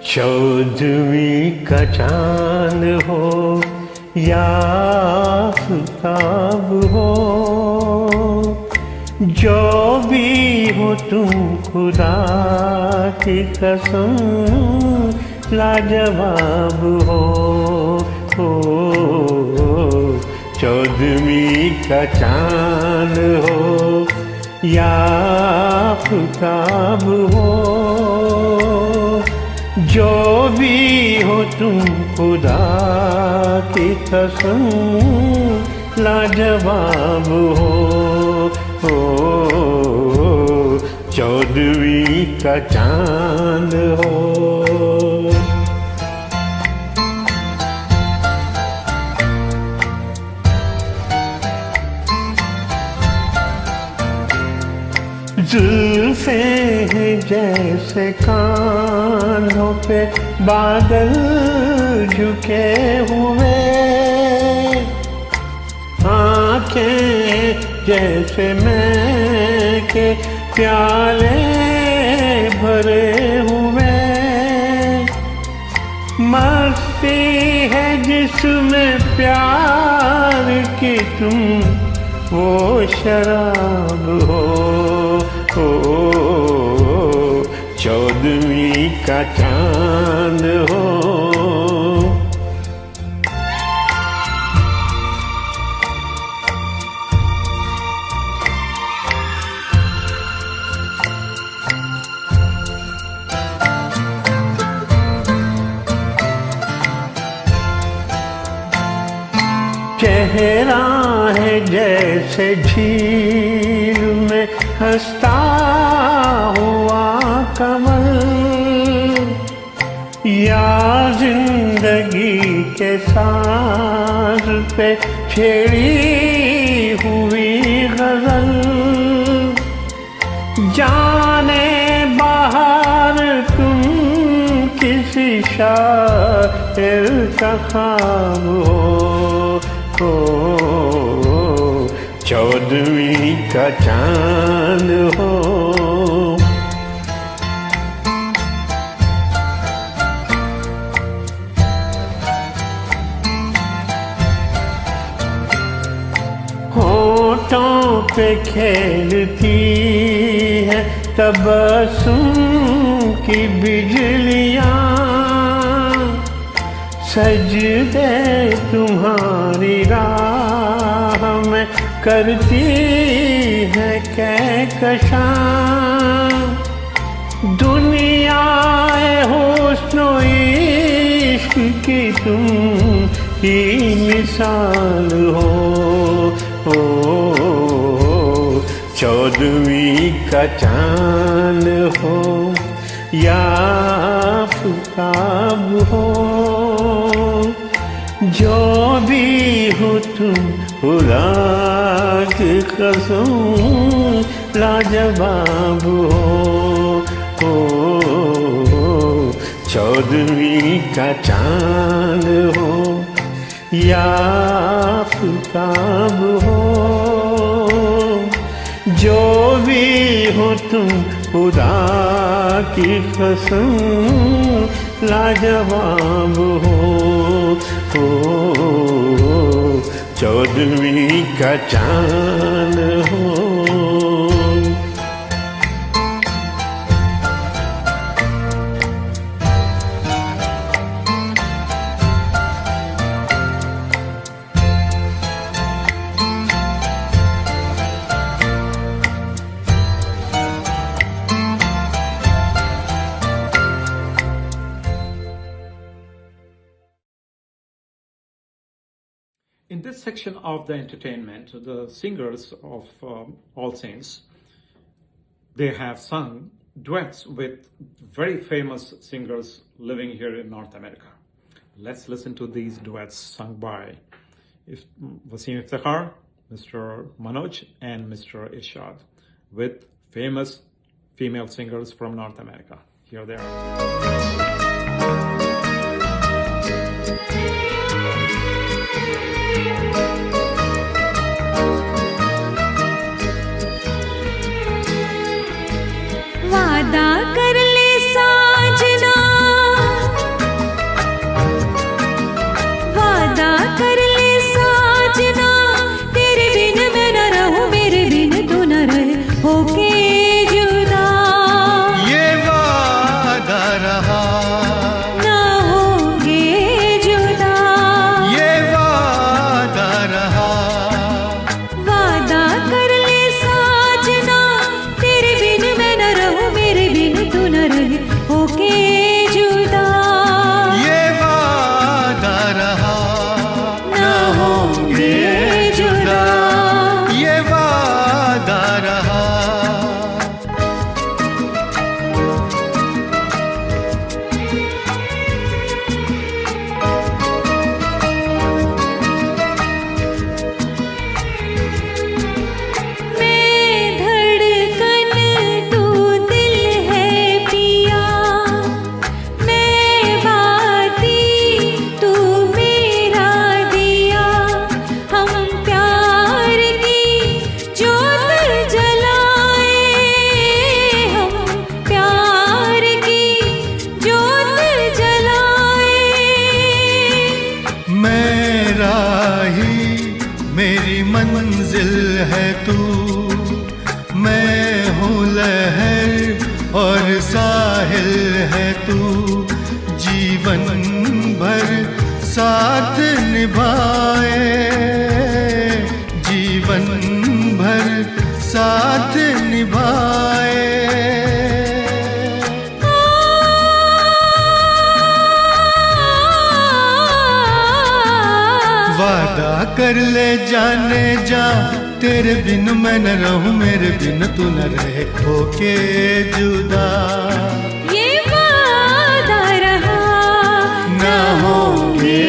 चौदहवीं का चांद हो या आफताब हो, जो भी हो तुम खुदा की कसम लाजवाब हो। चौदहवीं का चांद हो या आफताब हो, जो भी हो तुम खुदा की कसम लाजवाब हो। चौदहवीं का चांद हो। जुल्फे जैसे कानों पे बादल झुके हुए, आँखें जैसे मैं के प्याले भरे हुए, मस्ती है जिसमें प्यार की तुम वो शराब हो। चौदहवीं का चांद हो। चेहरा है जैसे झील में हंसता हुआ कमल, या जिंदगी के साज पे छेड़ी हुई गजल। जाने बाहर तुम किसी शायर का ख्वाब हो। चौदहवीं का चांद हो। पे खेलती है तबस्सुम की बिजलियाँ, सजदे तुम्हारी राह में करती है कहकशां। दुनियाए हुस्न इश्क की तुम ही मिसाल हो, 14वीं का चांद हो या आफ़ताब हो, जो भी हो तुम खुदा की कसम लाजवाब हो, 14वीं का चांद हो या आफ़ताब हो, जो भी हो तुम खुदा की कसम लाजवाब हो, 14वीं का चांद हो। In this section of the entertainment, the singers of All Saints, they have sung duets with very famous singers living here in North America. Let's listen to these duets sung by Wasim Iftikhar, Mr. Manoj, and Mr. Irshad with famous female singers from North America. Here they are. वादा कर ले साजना, वादा कर ले साजना, तेरे बिन मैं न रहूं, मेरे बिन तू न रहे, होके जुदा। ये वादा रहा ना होंगे जुदा, ये वादा रहा। वादा कर ले साजना, तेरे बिन मैं न रहूं, मेरे बिन तू न रहे, होके जुदा। ये वादा रहा ना होंगे जुदा, ये वादा रहा। मैं धड़कन तू दिल है पिया, मैं बाती तू मेरा दिया। हम प्यार की ज्योत जलाए, हम प्यार की ज्योत जलाए। मेरा ही मेरी मंजिल है तू, मैं हूँ लहर और साहिल है तू। जीवन भर साथ निभाए, जीवन भर साथ निभाए। वादा कर ले जाने जा, तेरे बिन मैं न रहूं, मेरे बिन तू न रहे, होके जुदा। ये वादा रहा ना होंगे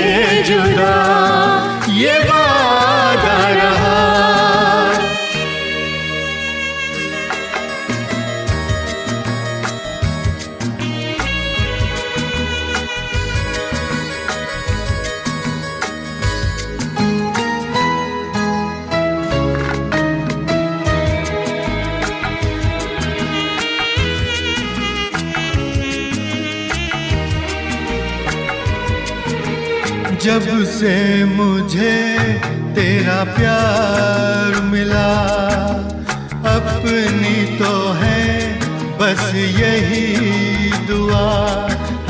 जुदा, ये वादा रहा। जब से मुझे तेरा प्यार मिला, अपनी तो है बस यही दुआ,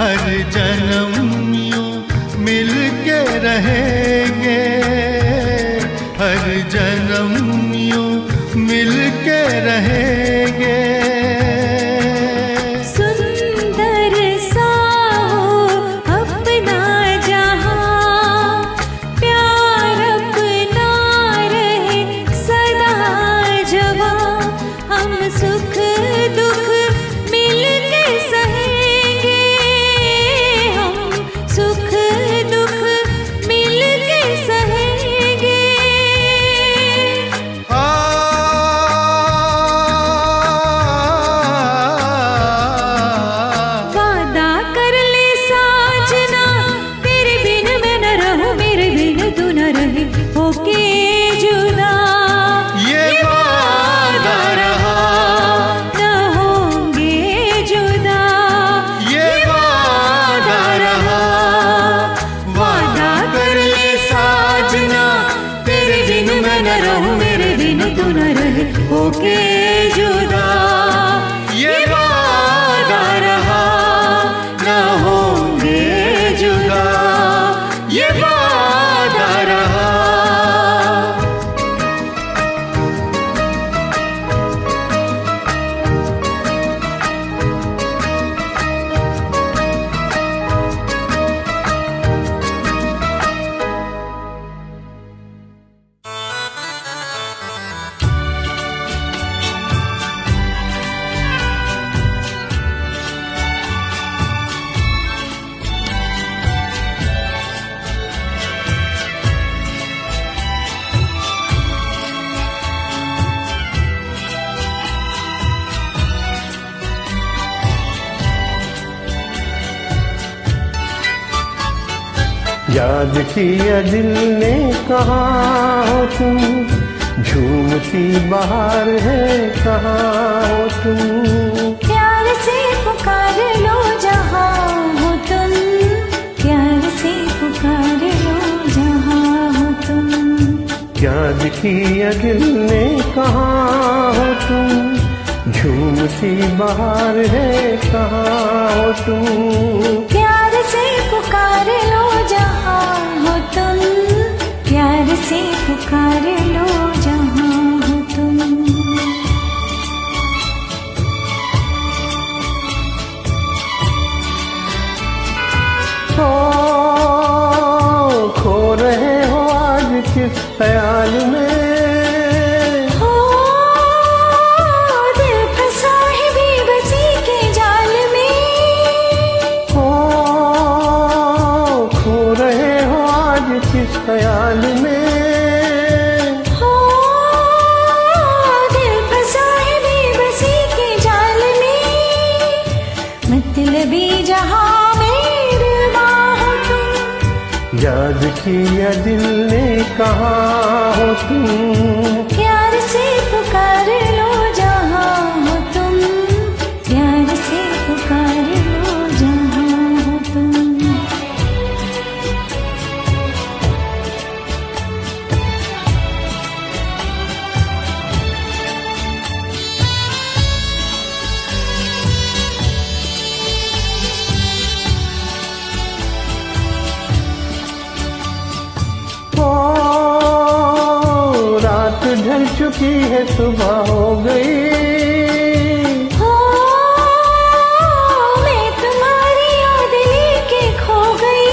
हर जन्म यूं मिल के रहेंगे, हर जन्म यूं मिल के रहेंगे। होके जुदा, ये वादा रहा, न होंगे जुदा, ये वादा रहा। याद किया दिल ने कहाँ हो तुम, झूमती बहार है कहाँ हो तुम, प्यार से पुकार लो जहाँ हो तुम, प्यार से पुकार लो जहाँ हो तुम। याद किया दिल ने कहाँ हो तुम, झूमती बहार है कहाँ हो तुम, प्यार से पुकार लो जहाँ हो तुम, प्यार से पुकार लो जहाँ हो तुम। खो रहे हो आज किस ख्याल में, दिल फंसा है बेबसी के जाल में, खो रहे हो आज किस ख्याल में, दिल फंसा है बेबसी के जाल में, मतलबी जहाँ याद किया दिल ने कहाँ हो तुम, प्यार से पुकार लो जहाँ हो तुम, प्यार से पुकार लो जहाँ हो तुम। ढल चुकी है सुबह हो गई, मैं तुम्हारी याद लेके खो गई,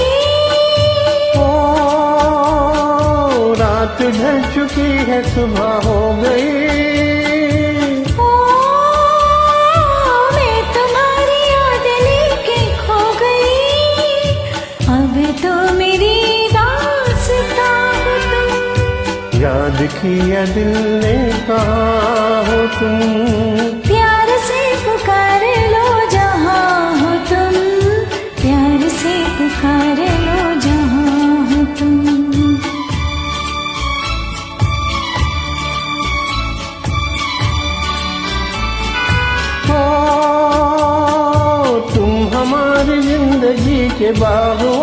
रात ढल चुकी है सुबह हो गई, मैं तुम्हारी याद लेके खो गई, अब तो मेरी याद किया दिल ने कहाँ हो तुम, प्यार से पुकार लो जहाँ हो तुम, प्यार से पुकार लो जहाँ हो तुम। तुम हमारी जिंदगी के बागों,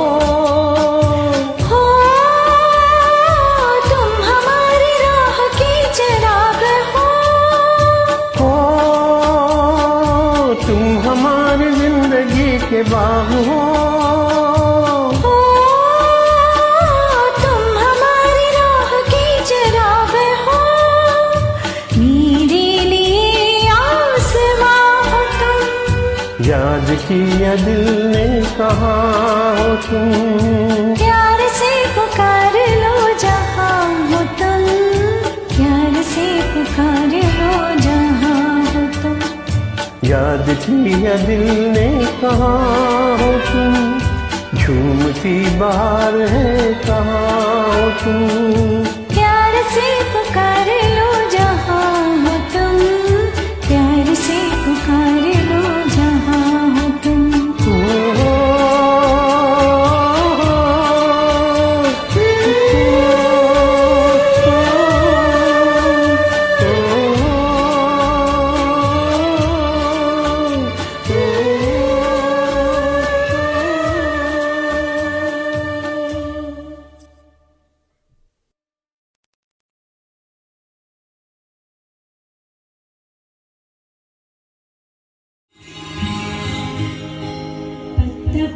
बाग हो। तुम हमारी राह की चिराग हो, मेरे लिए आसमां हो तुम। याद किया दिल ने कहाँ हो तुम, प्यार से पुकार लो जहाँ हो तुम, प्यार से पुकार लो जहाँ हो तुम। याद किया दिल ने कहाँ हो तुम, झूमती बाहर है कहाँ हो तुम। प्यार से पुकार लो जहाँ हो तुम, प्यार से पुकार लो जहाँ हो तुम।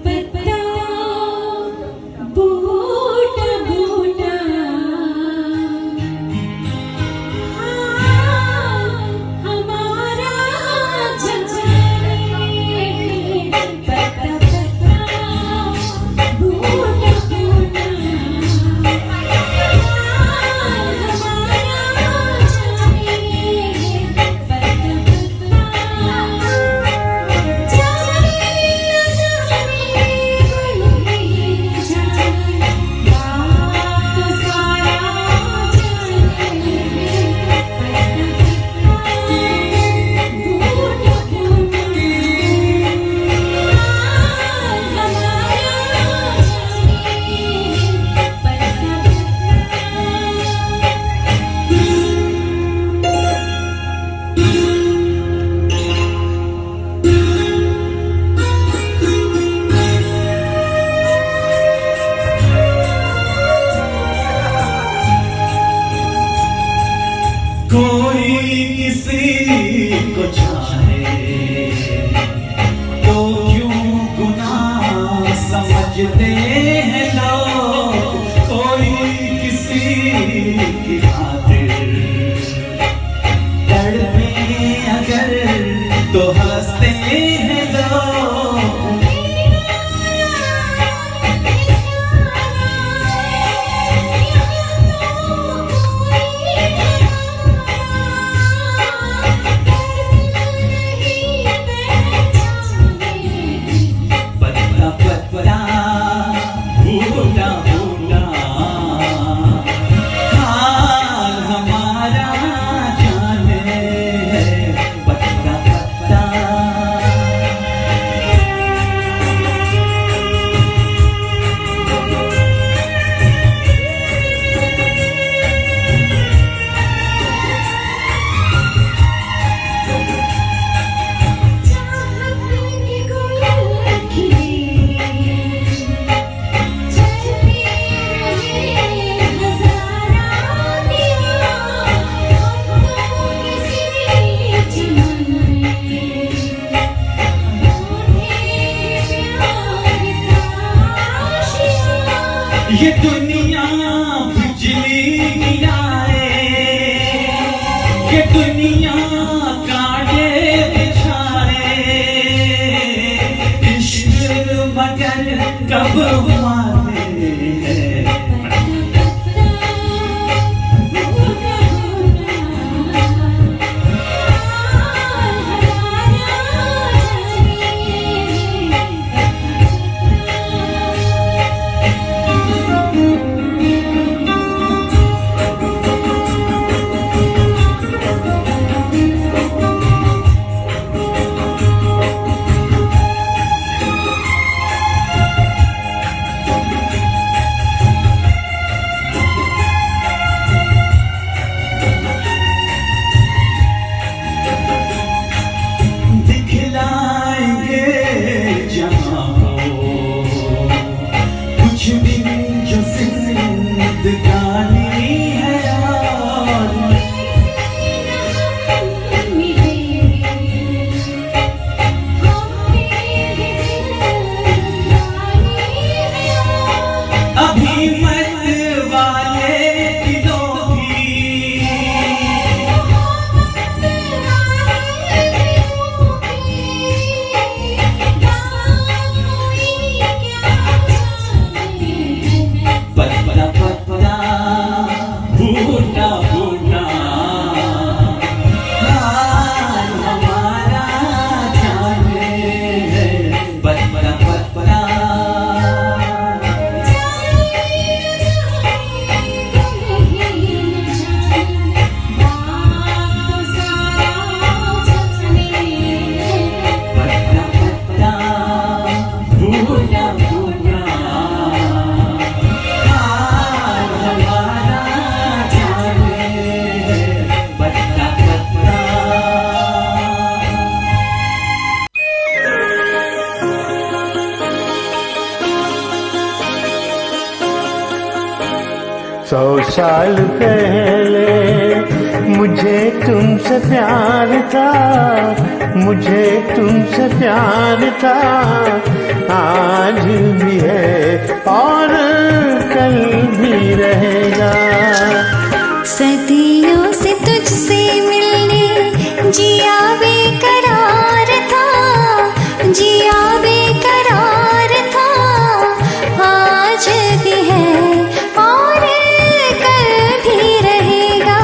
पत्ता बूटा बूटा, हमारा जाने। पत्ता बूटा बूटा, हमारा कोई किसी को चाहे तो क्यों गुनाह समझते हैं लोग। कोई किसी की खातिर तड़पे अगर तो हंसते हैं लोग। बूटा बूटा, हाल हमारा जाने। पत्ता पत्ता ये दुनिया बिजली गिराए, ये दुनिया कांटे बिछाए। इश्क मगर कब माने 100 साल पहले मुझे तुमसे प्यार था, मुझे तुमसे प्यार था, आज भी है और कल भी रहेगा। सदियों से तुझसे मिलने जिया बेकरार था, जिया बेकरार था, आज भी है और कल भी रहेगा।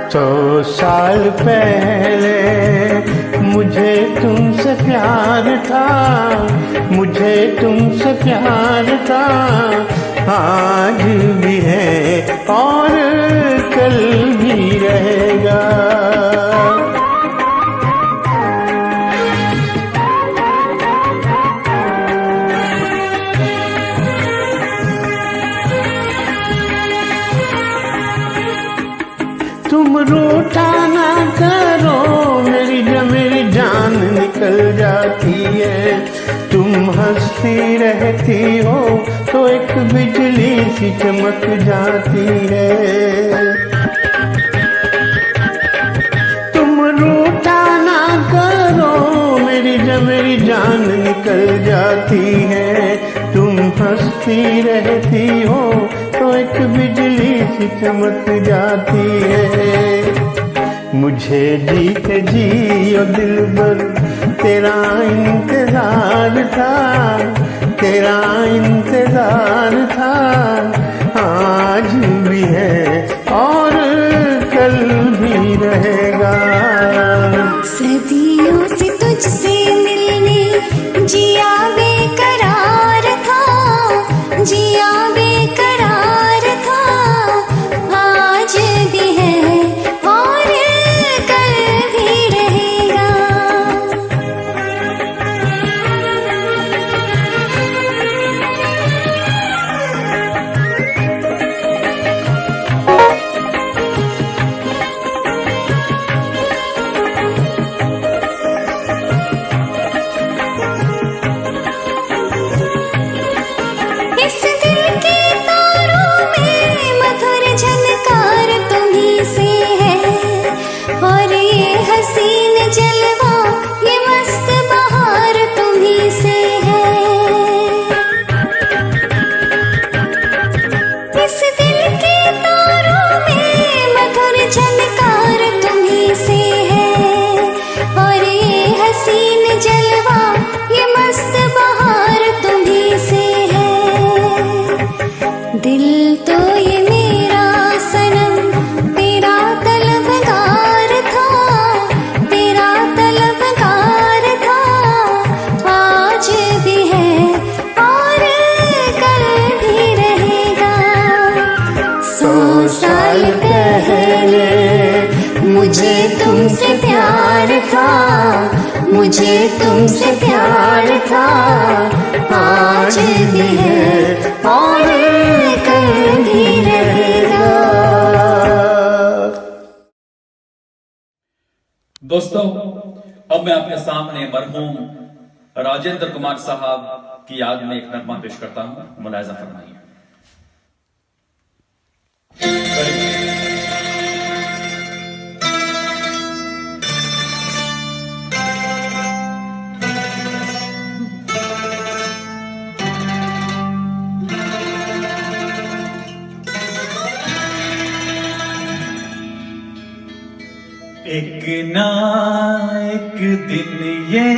100 साल पहले मुझे तुमसे प्यार था, मुझे तुमसे प्यार था, आज भी है और कल भी रहेगा। तुम रूठा ना करो, मेरी जान निकल जाती है। तुम हंसती रहती हो तो एक बिजली सी चमक जाती है। तुम रूठा ना करो, मेरी जान निकल जाती है। तुम हंसती रहती हो तो एक बिजली सी चमक जाती है। मुझे जीते जियो दिलबर, तेरा इंतजार था, तेरा इंतजार था, आज भी है और कल भी रहेगा। सदियों से तुझसे मिलने जिया बेकरार था, जिया बेकरार था, आज भी है और कल भी रहेगा। इस दिल के तारों में मधुर झनकार तुम्हीं से है, और ये हसीन जलवा ये मस्त बहार तुम्हीं से है। इस दिल के तारों में मधुर झनकार तुम्हीं से है, और ये हसीन जलवा ये मस्त बहार तुम्हीं से है। दिल तो ये मेरा सनम तेरा तलबगार था, तेरा तलबगार था, आज भी है और कल भी रहेगा। 100 साल पहले मुझे तुमसे प्यार था, मुझे तुमसे प्यार था, आज भी है और कल भी रहेगा। दोस्तों, अब मैं आपके सामने मरहूम राजेंद्र कुमार साहब की याद में एक नगमा पेश करता हूं, मुलाहिजा फरमाइए। एक ना एक दिन ये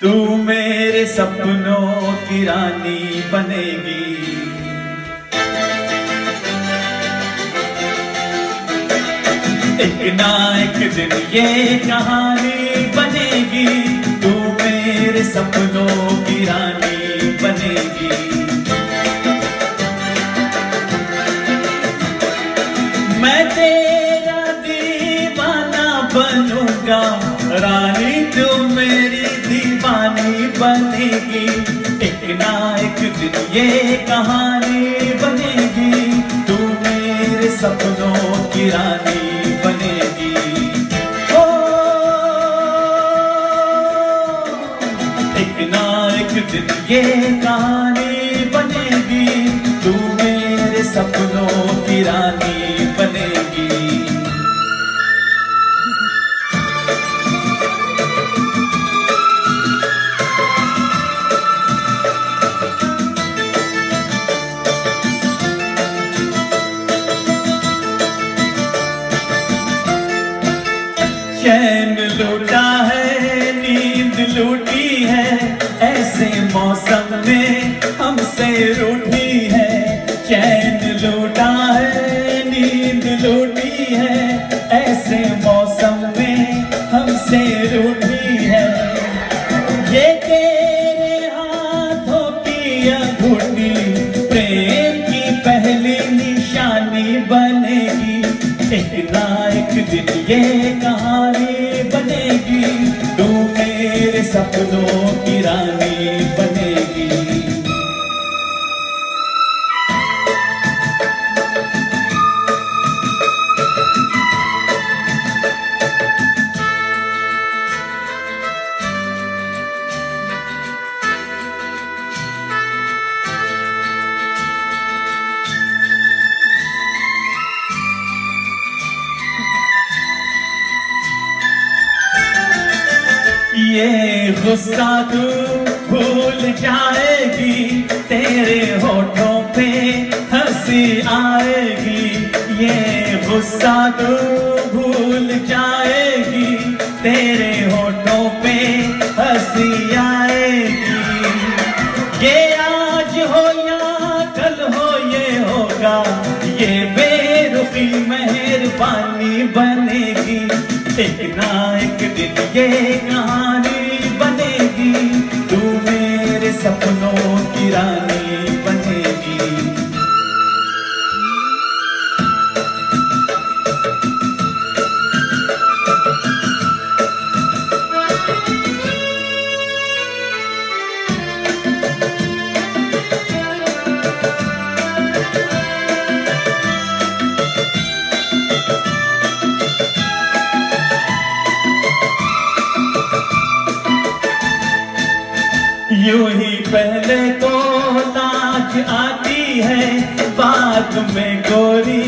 तू मेरे सपनों की रानी बनेगी। एक ना एक दिन ये कहानी बनेगी, तू मेरे सपनों की रानी बनेगी। मैं तेरा दीवाना बनूंगा, रानी तू मेरी दीवानी बनेगी। एक ना एक दिन ये कहानी बनेगी, तू मेरे सपनों की रानी बनेगी। ओ दिन ये कहानी बनेगी, तू मेरे सपनों की रानी बनेगी। चैन लूटा है, नींद लूटी है, ऐसे मौसम में हमसे रूठी है। चैन लूटा है, नींद लूटी है, ऐसे मौसम में हमसे रूठी है। ये तेरे हाथों की अंगूठी प्रेम की पहली निशानी बनेगी। एक ना एक दिन ये कहानी बनेगी, तू मेरे सपनों की रानी बनेगी। ये गुस्सा तू भूल जाएगी, तेरे होठों पे हंसी आएगी। ये गुस्सा तू भूल जाएगी, तेरे होठों पे हंसी आएगी। ये आज हो या कल हो ये होगा, ये बेरुखी मेहरबानी बनेगी। एक ना एक दिन ये कहानी बनेगी, तू मेरे सपनों की रानी बनेगी। यूं ही पहले तो लाज आती है, बाद में गोरी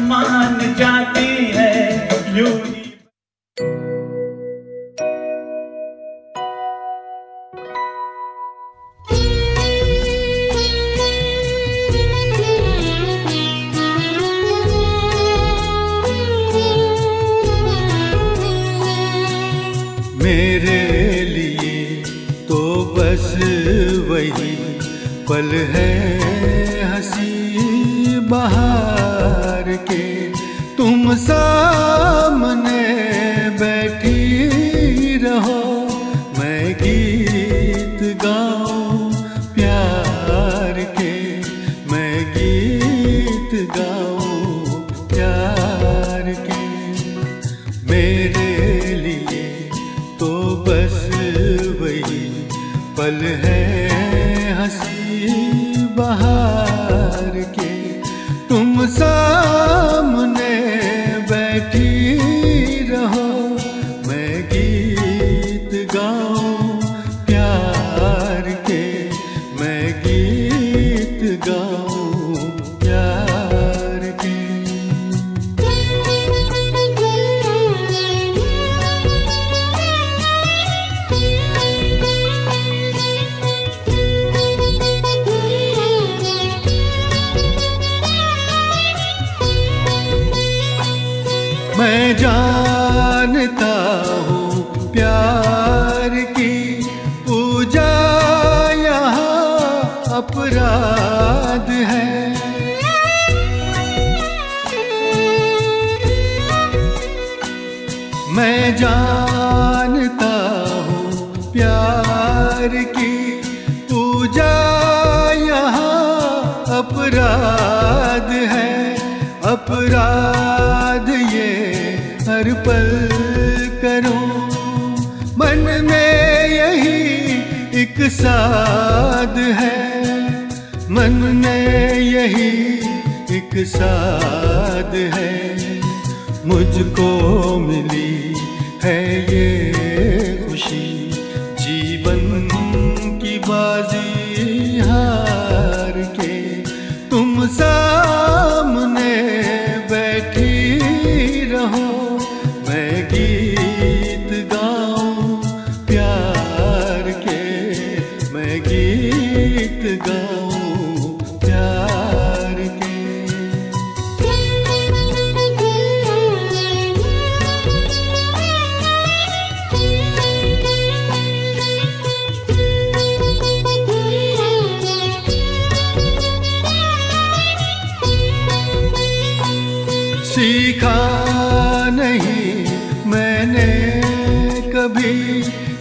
मान जाती है। यूं ही मेरे लिए तो बस वही पल है हंसी बहार के, तुम सामने बैठी रहो, मैं गीत गाऊं प्यार के, मैं गीत गाऊं प्यार के। मेरे लिए तो बस वही पल है हंसी बहार के, तुम सामने बैठी रहो, मैं गीत गाऊं प्यार के, मैं गीत गाऊं प्यार के। मैं जानता हूँ प्यार की पूजा यहाँ अपराध है, मैं जानता हूँ प्यार की पूजा यहाँ अपराध है। अपराध ये हर पल करूं, मन में यही एक साध है, मन में यही एक साध है। मुझको मिली है ये खुशी जीवन की बात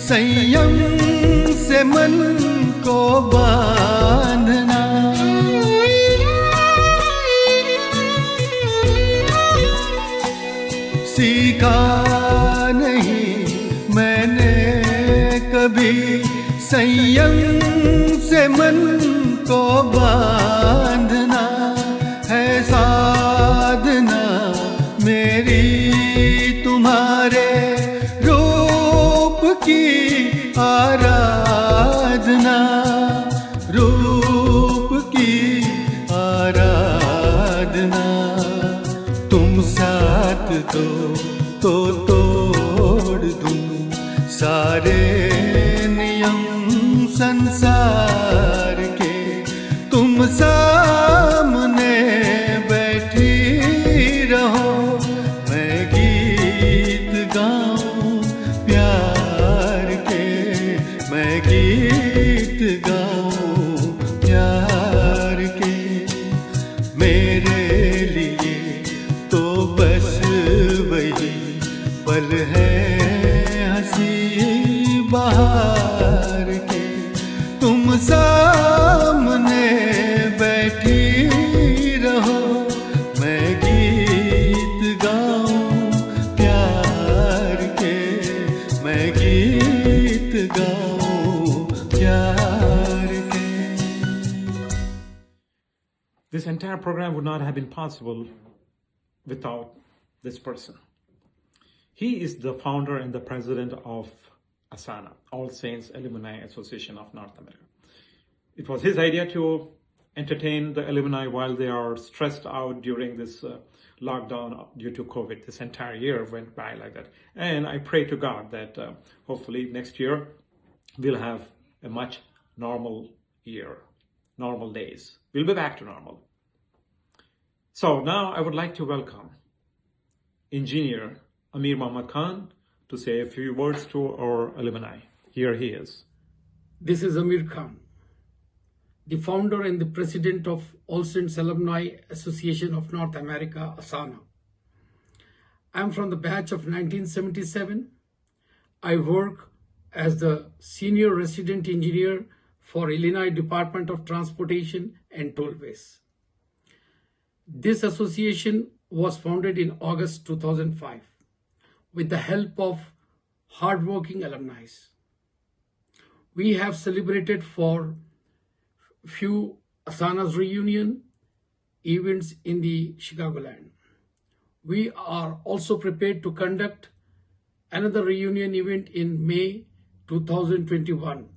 संयम से मन को बांधना। सीखा नहीं मैंने कभी संयम से मन को बांधना। है साधना मेरी तुम्हारे रूप की आराधना, रूप की आराधना। तुम साथ दो तो तोड़ दूं सारे नियम संसार के। तुम सामने बैठी रहो, मैं गीत गाऊं प्यार के, मैं गीत गाऊं प्यार के। मेरे लिए तो बस वही पल है हंसी बहार के। तुम सामने बैठी रहो, मैं गीत गाऊं प्यार के, मैं गीत गाऊं प्यार के। This entire program would not have been possible without this person. He is the founder and the president of ASANA, All Saints Alumni Association of North America. It was his idea to entertain the alumni while they are stressed out during this lockdown due to COVID. This entire year went by like that. And I pray to God that hopefully next year we'll have a much normal year, normal days. We'll be back to normal. So now I would like to welcome Engineer Amir Muhammad Khan to say a few words to our alumni. Here he is. This is Amir Khan, the founder and the president of All Saints Alumni Association of North America, ASANA. I am from the batch of 1977. I work as the senior resident engineer for Illinois Department of Transportation and Tollways. This association was founded in August 2005 with the help of hardworking alumni. We have celebrated for few ASANA's reunion events in the Chicagoland. We are also prepared to conduct another reunion event in May 2021,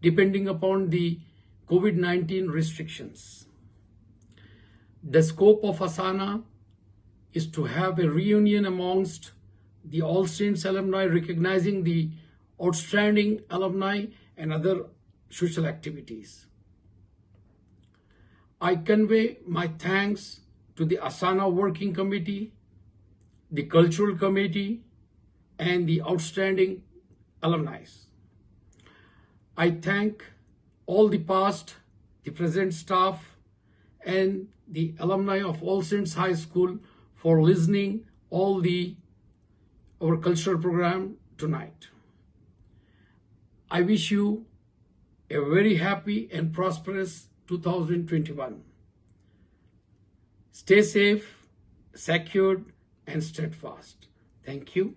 depending upon the COVID-19 restrictions. The scope of ASANA is to have a reunion amongst the All Saints alumni, recognizing the outstanding alumni and other social activities. I convey my thanks to the ASANA Working Committee, the Cultural Committee, and the outstanding alumni. I thank all the past, the present staff, and the alumni of All Saints High School for listening all our cultural program tonight. I wish you a very happy and prosperous 2021. Stay safe, secured, and steadfast. Thank you.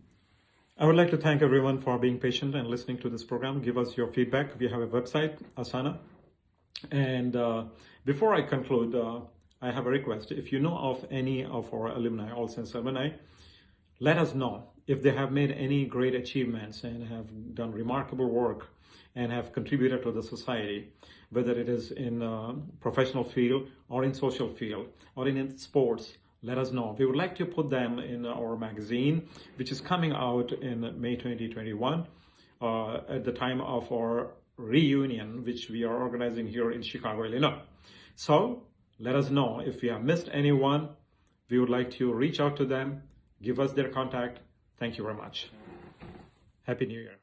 I would like to thank everyone for being patient and listening to this program. Give us your feedback. We have a website, ASANA. And before I conclude, I have a request. If you know of any of our alumni, All Saints alumni, let us know if they have made any great achievements and have done remarkable work and have contributed to the society, whether it is in professional field or in social field or in sports. Let us know. We would like to put them in our magazine, which is coming out in May 2021 at the time of our reunion, which we are organizing here in Chicago, Illinois. So let us know if we have missed anyone. We would like to reach out to them, give us their contact. Thank you very much. Happy New Year.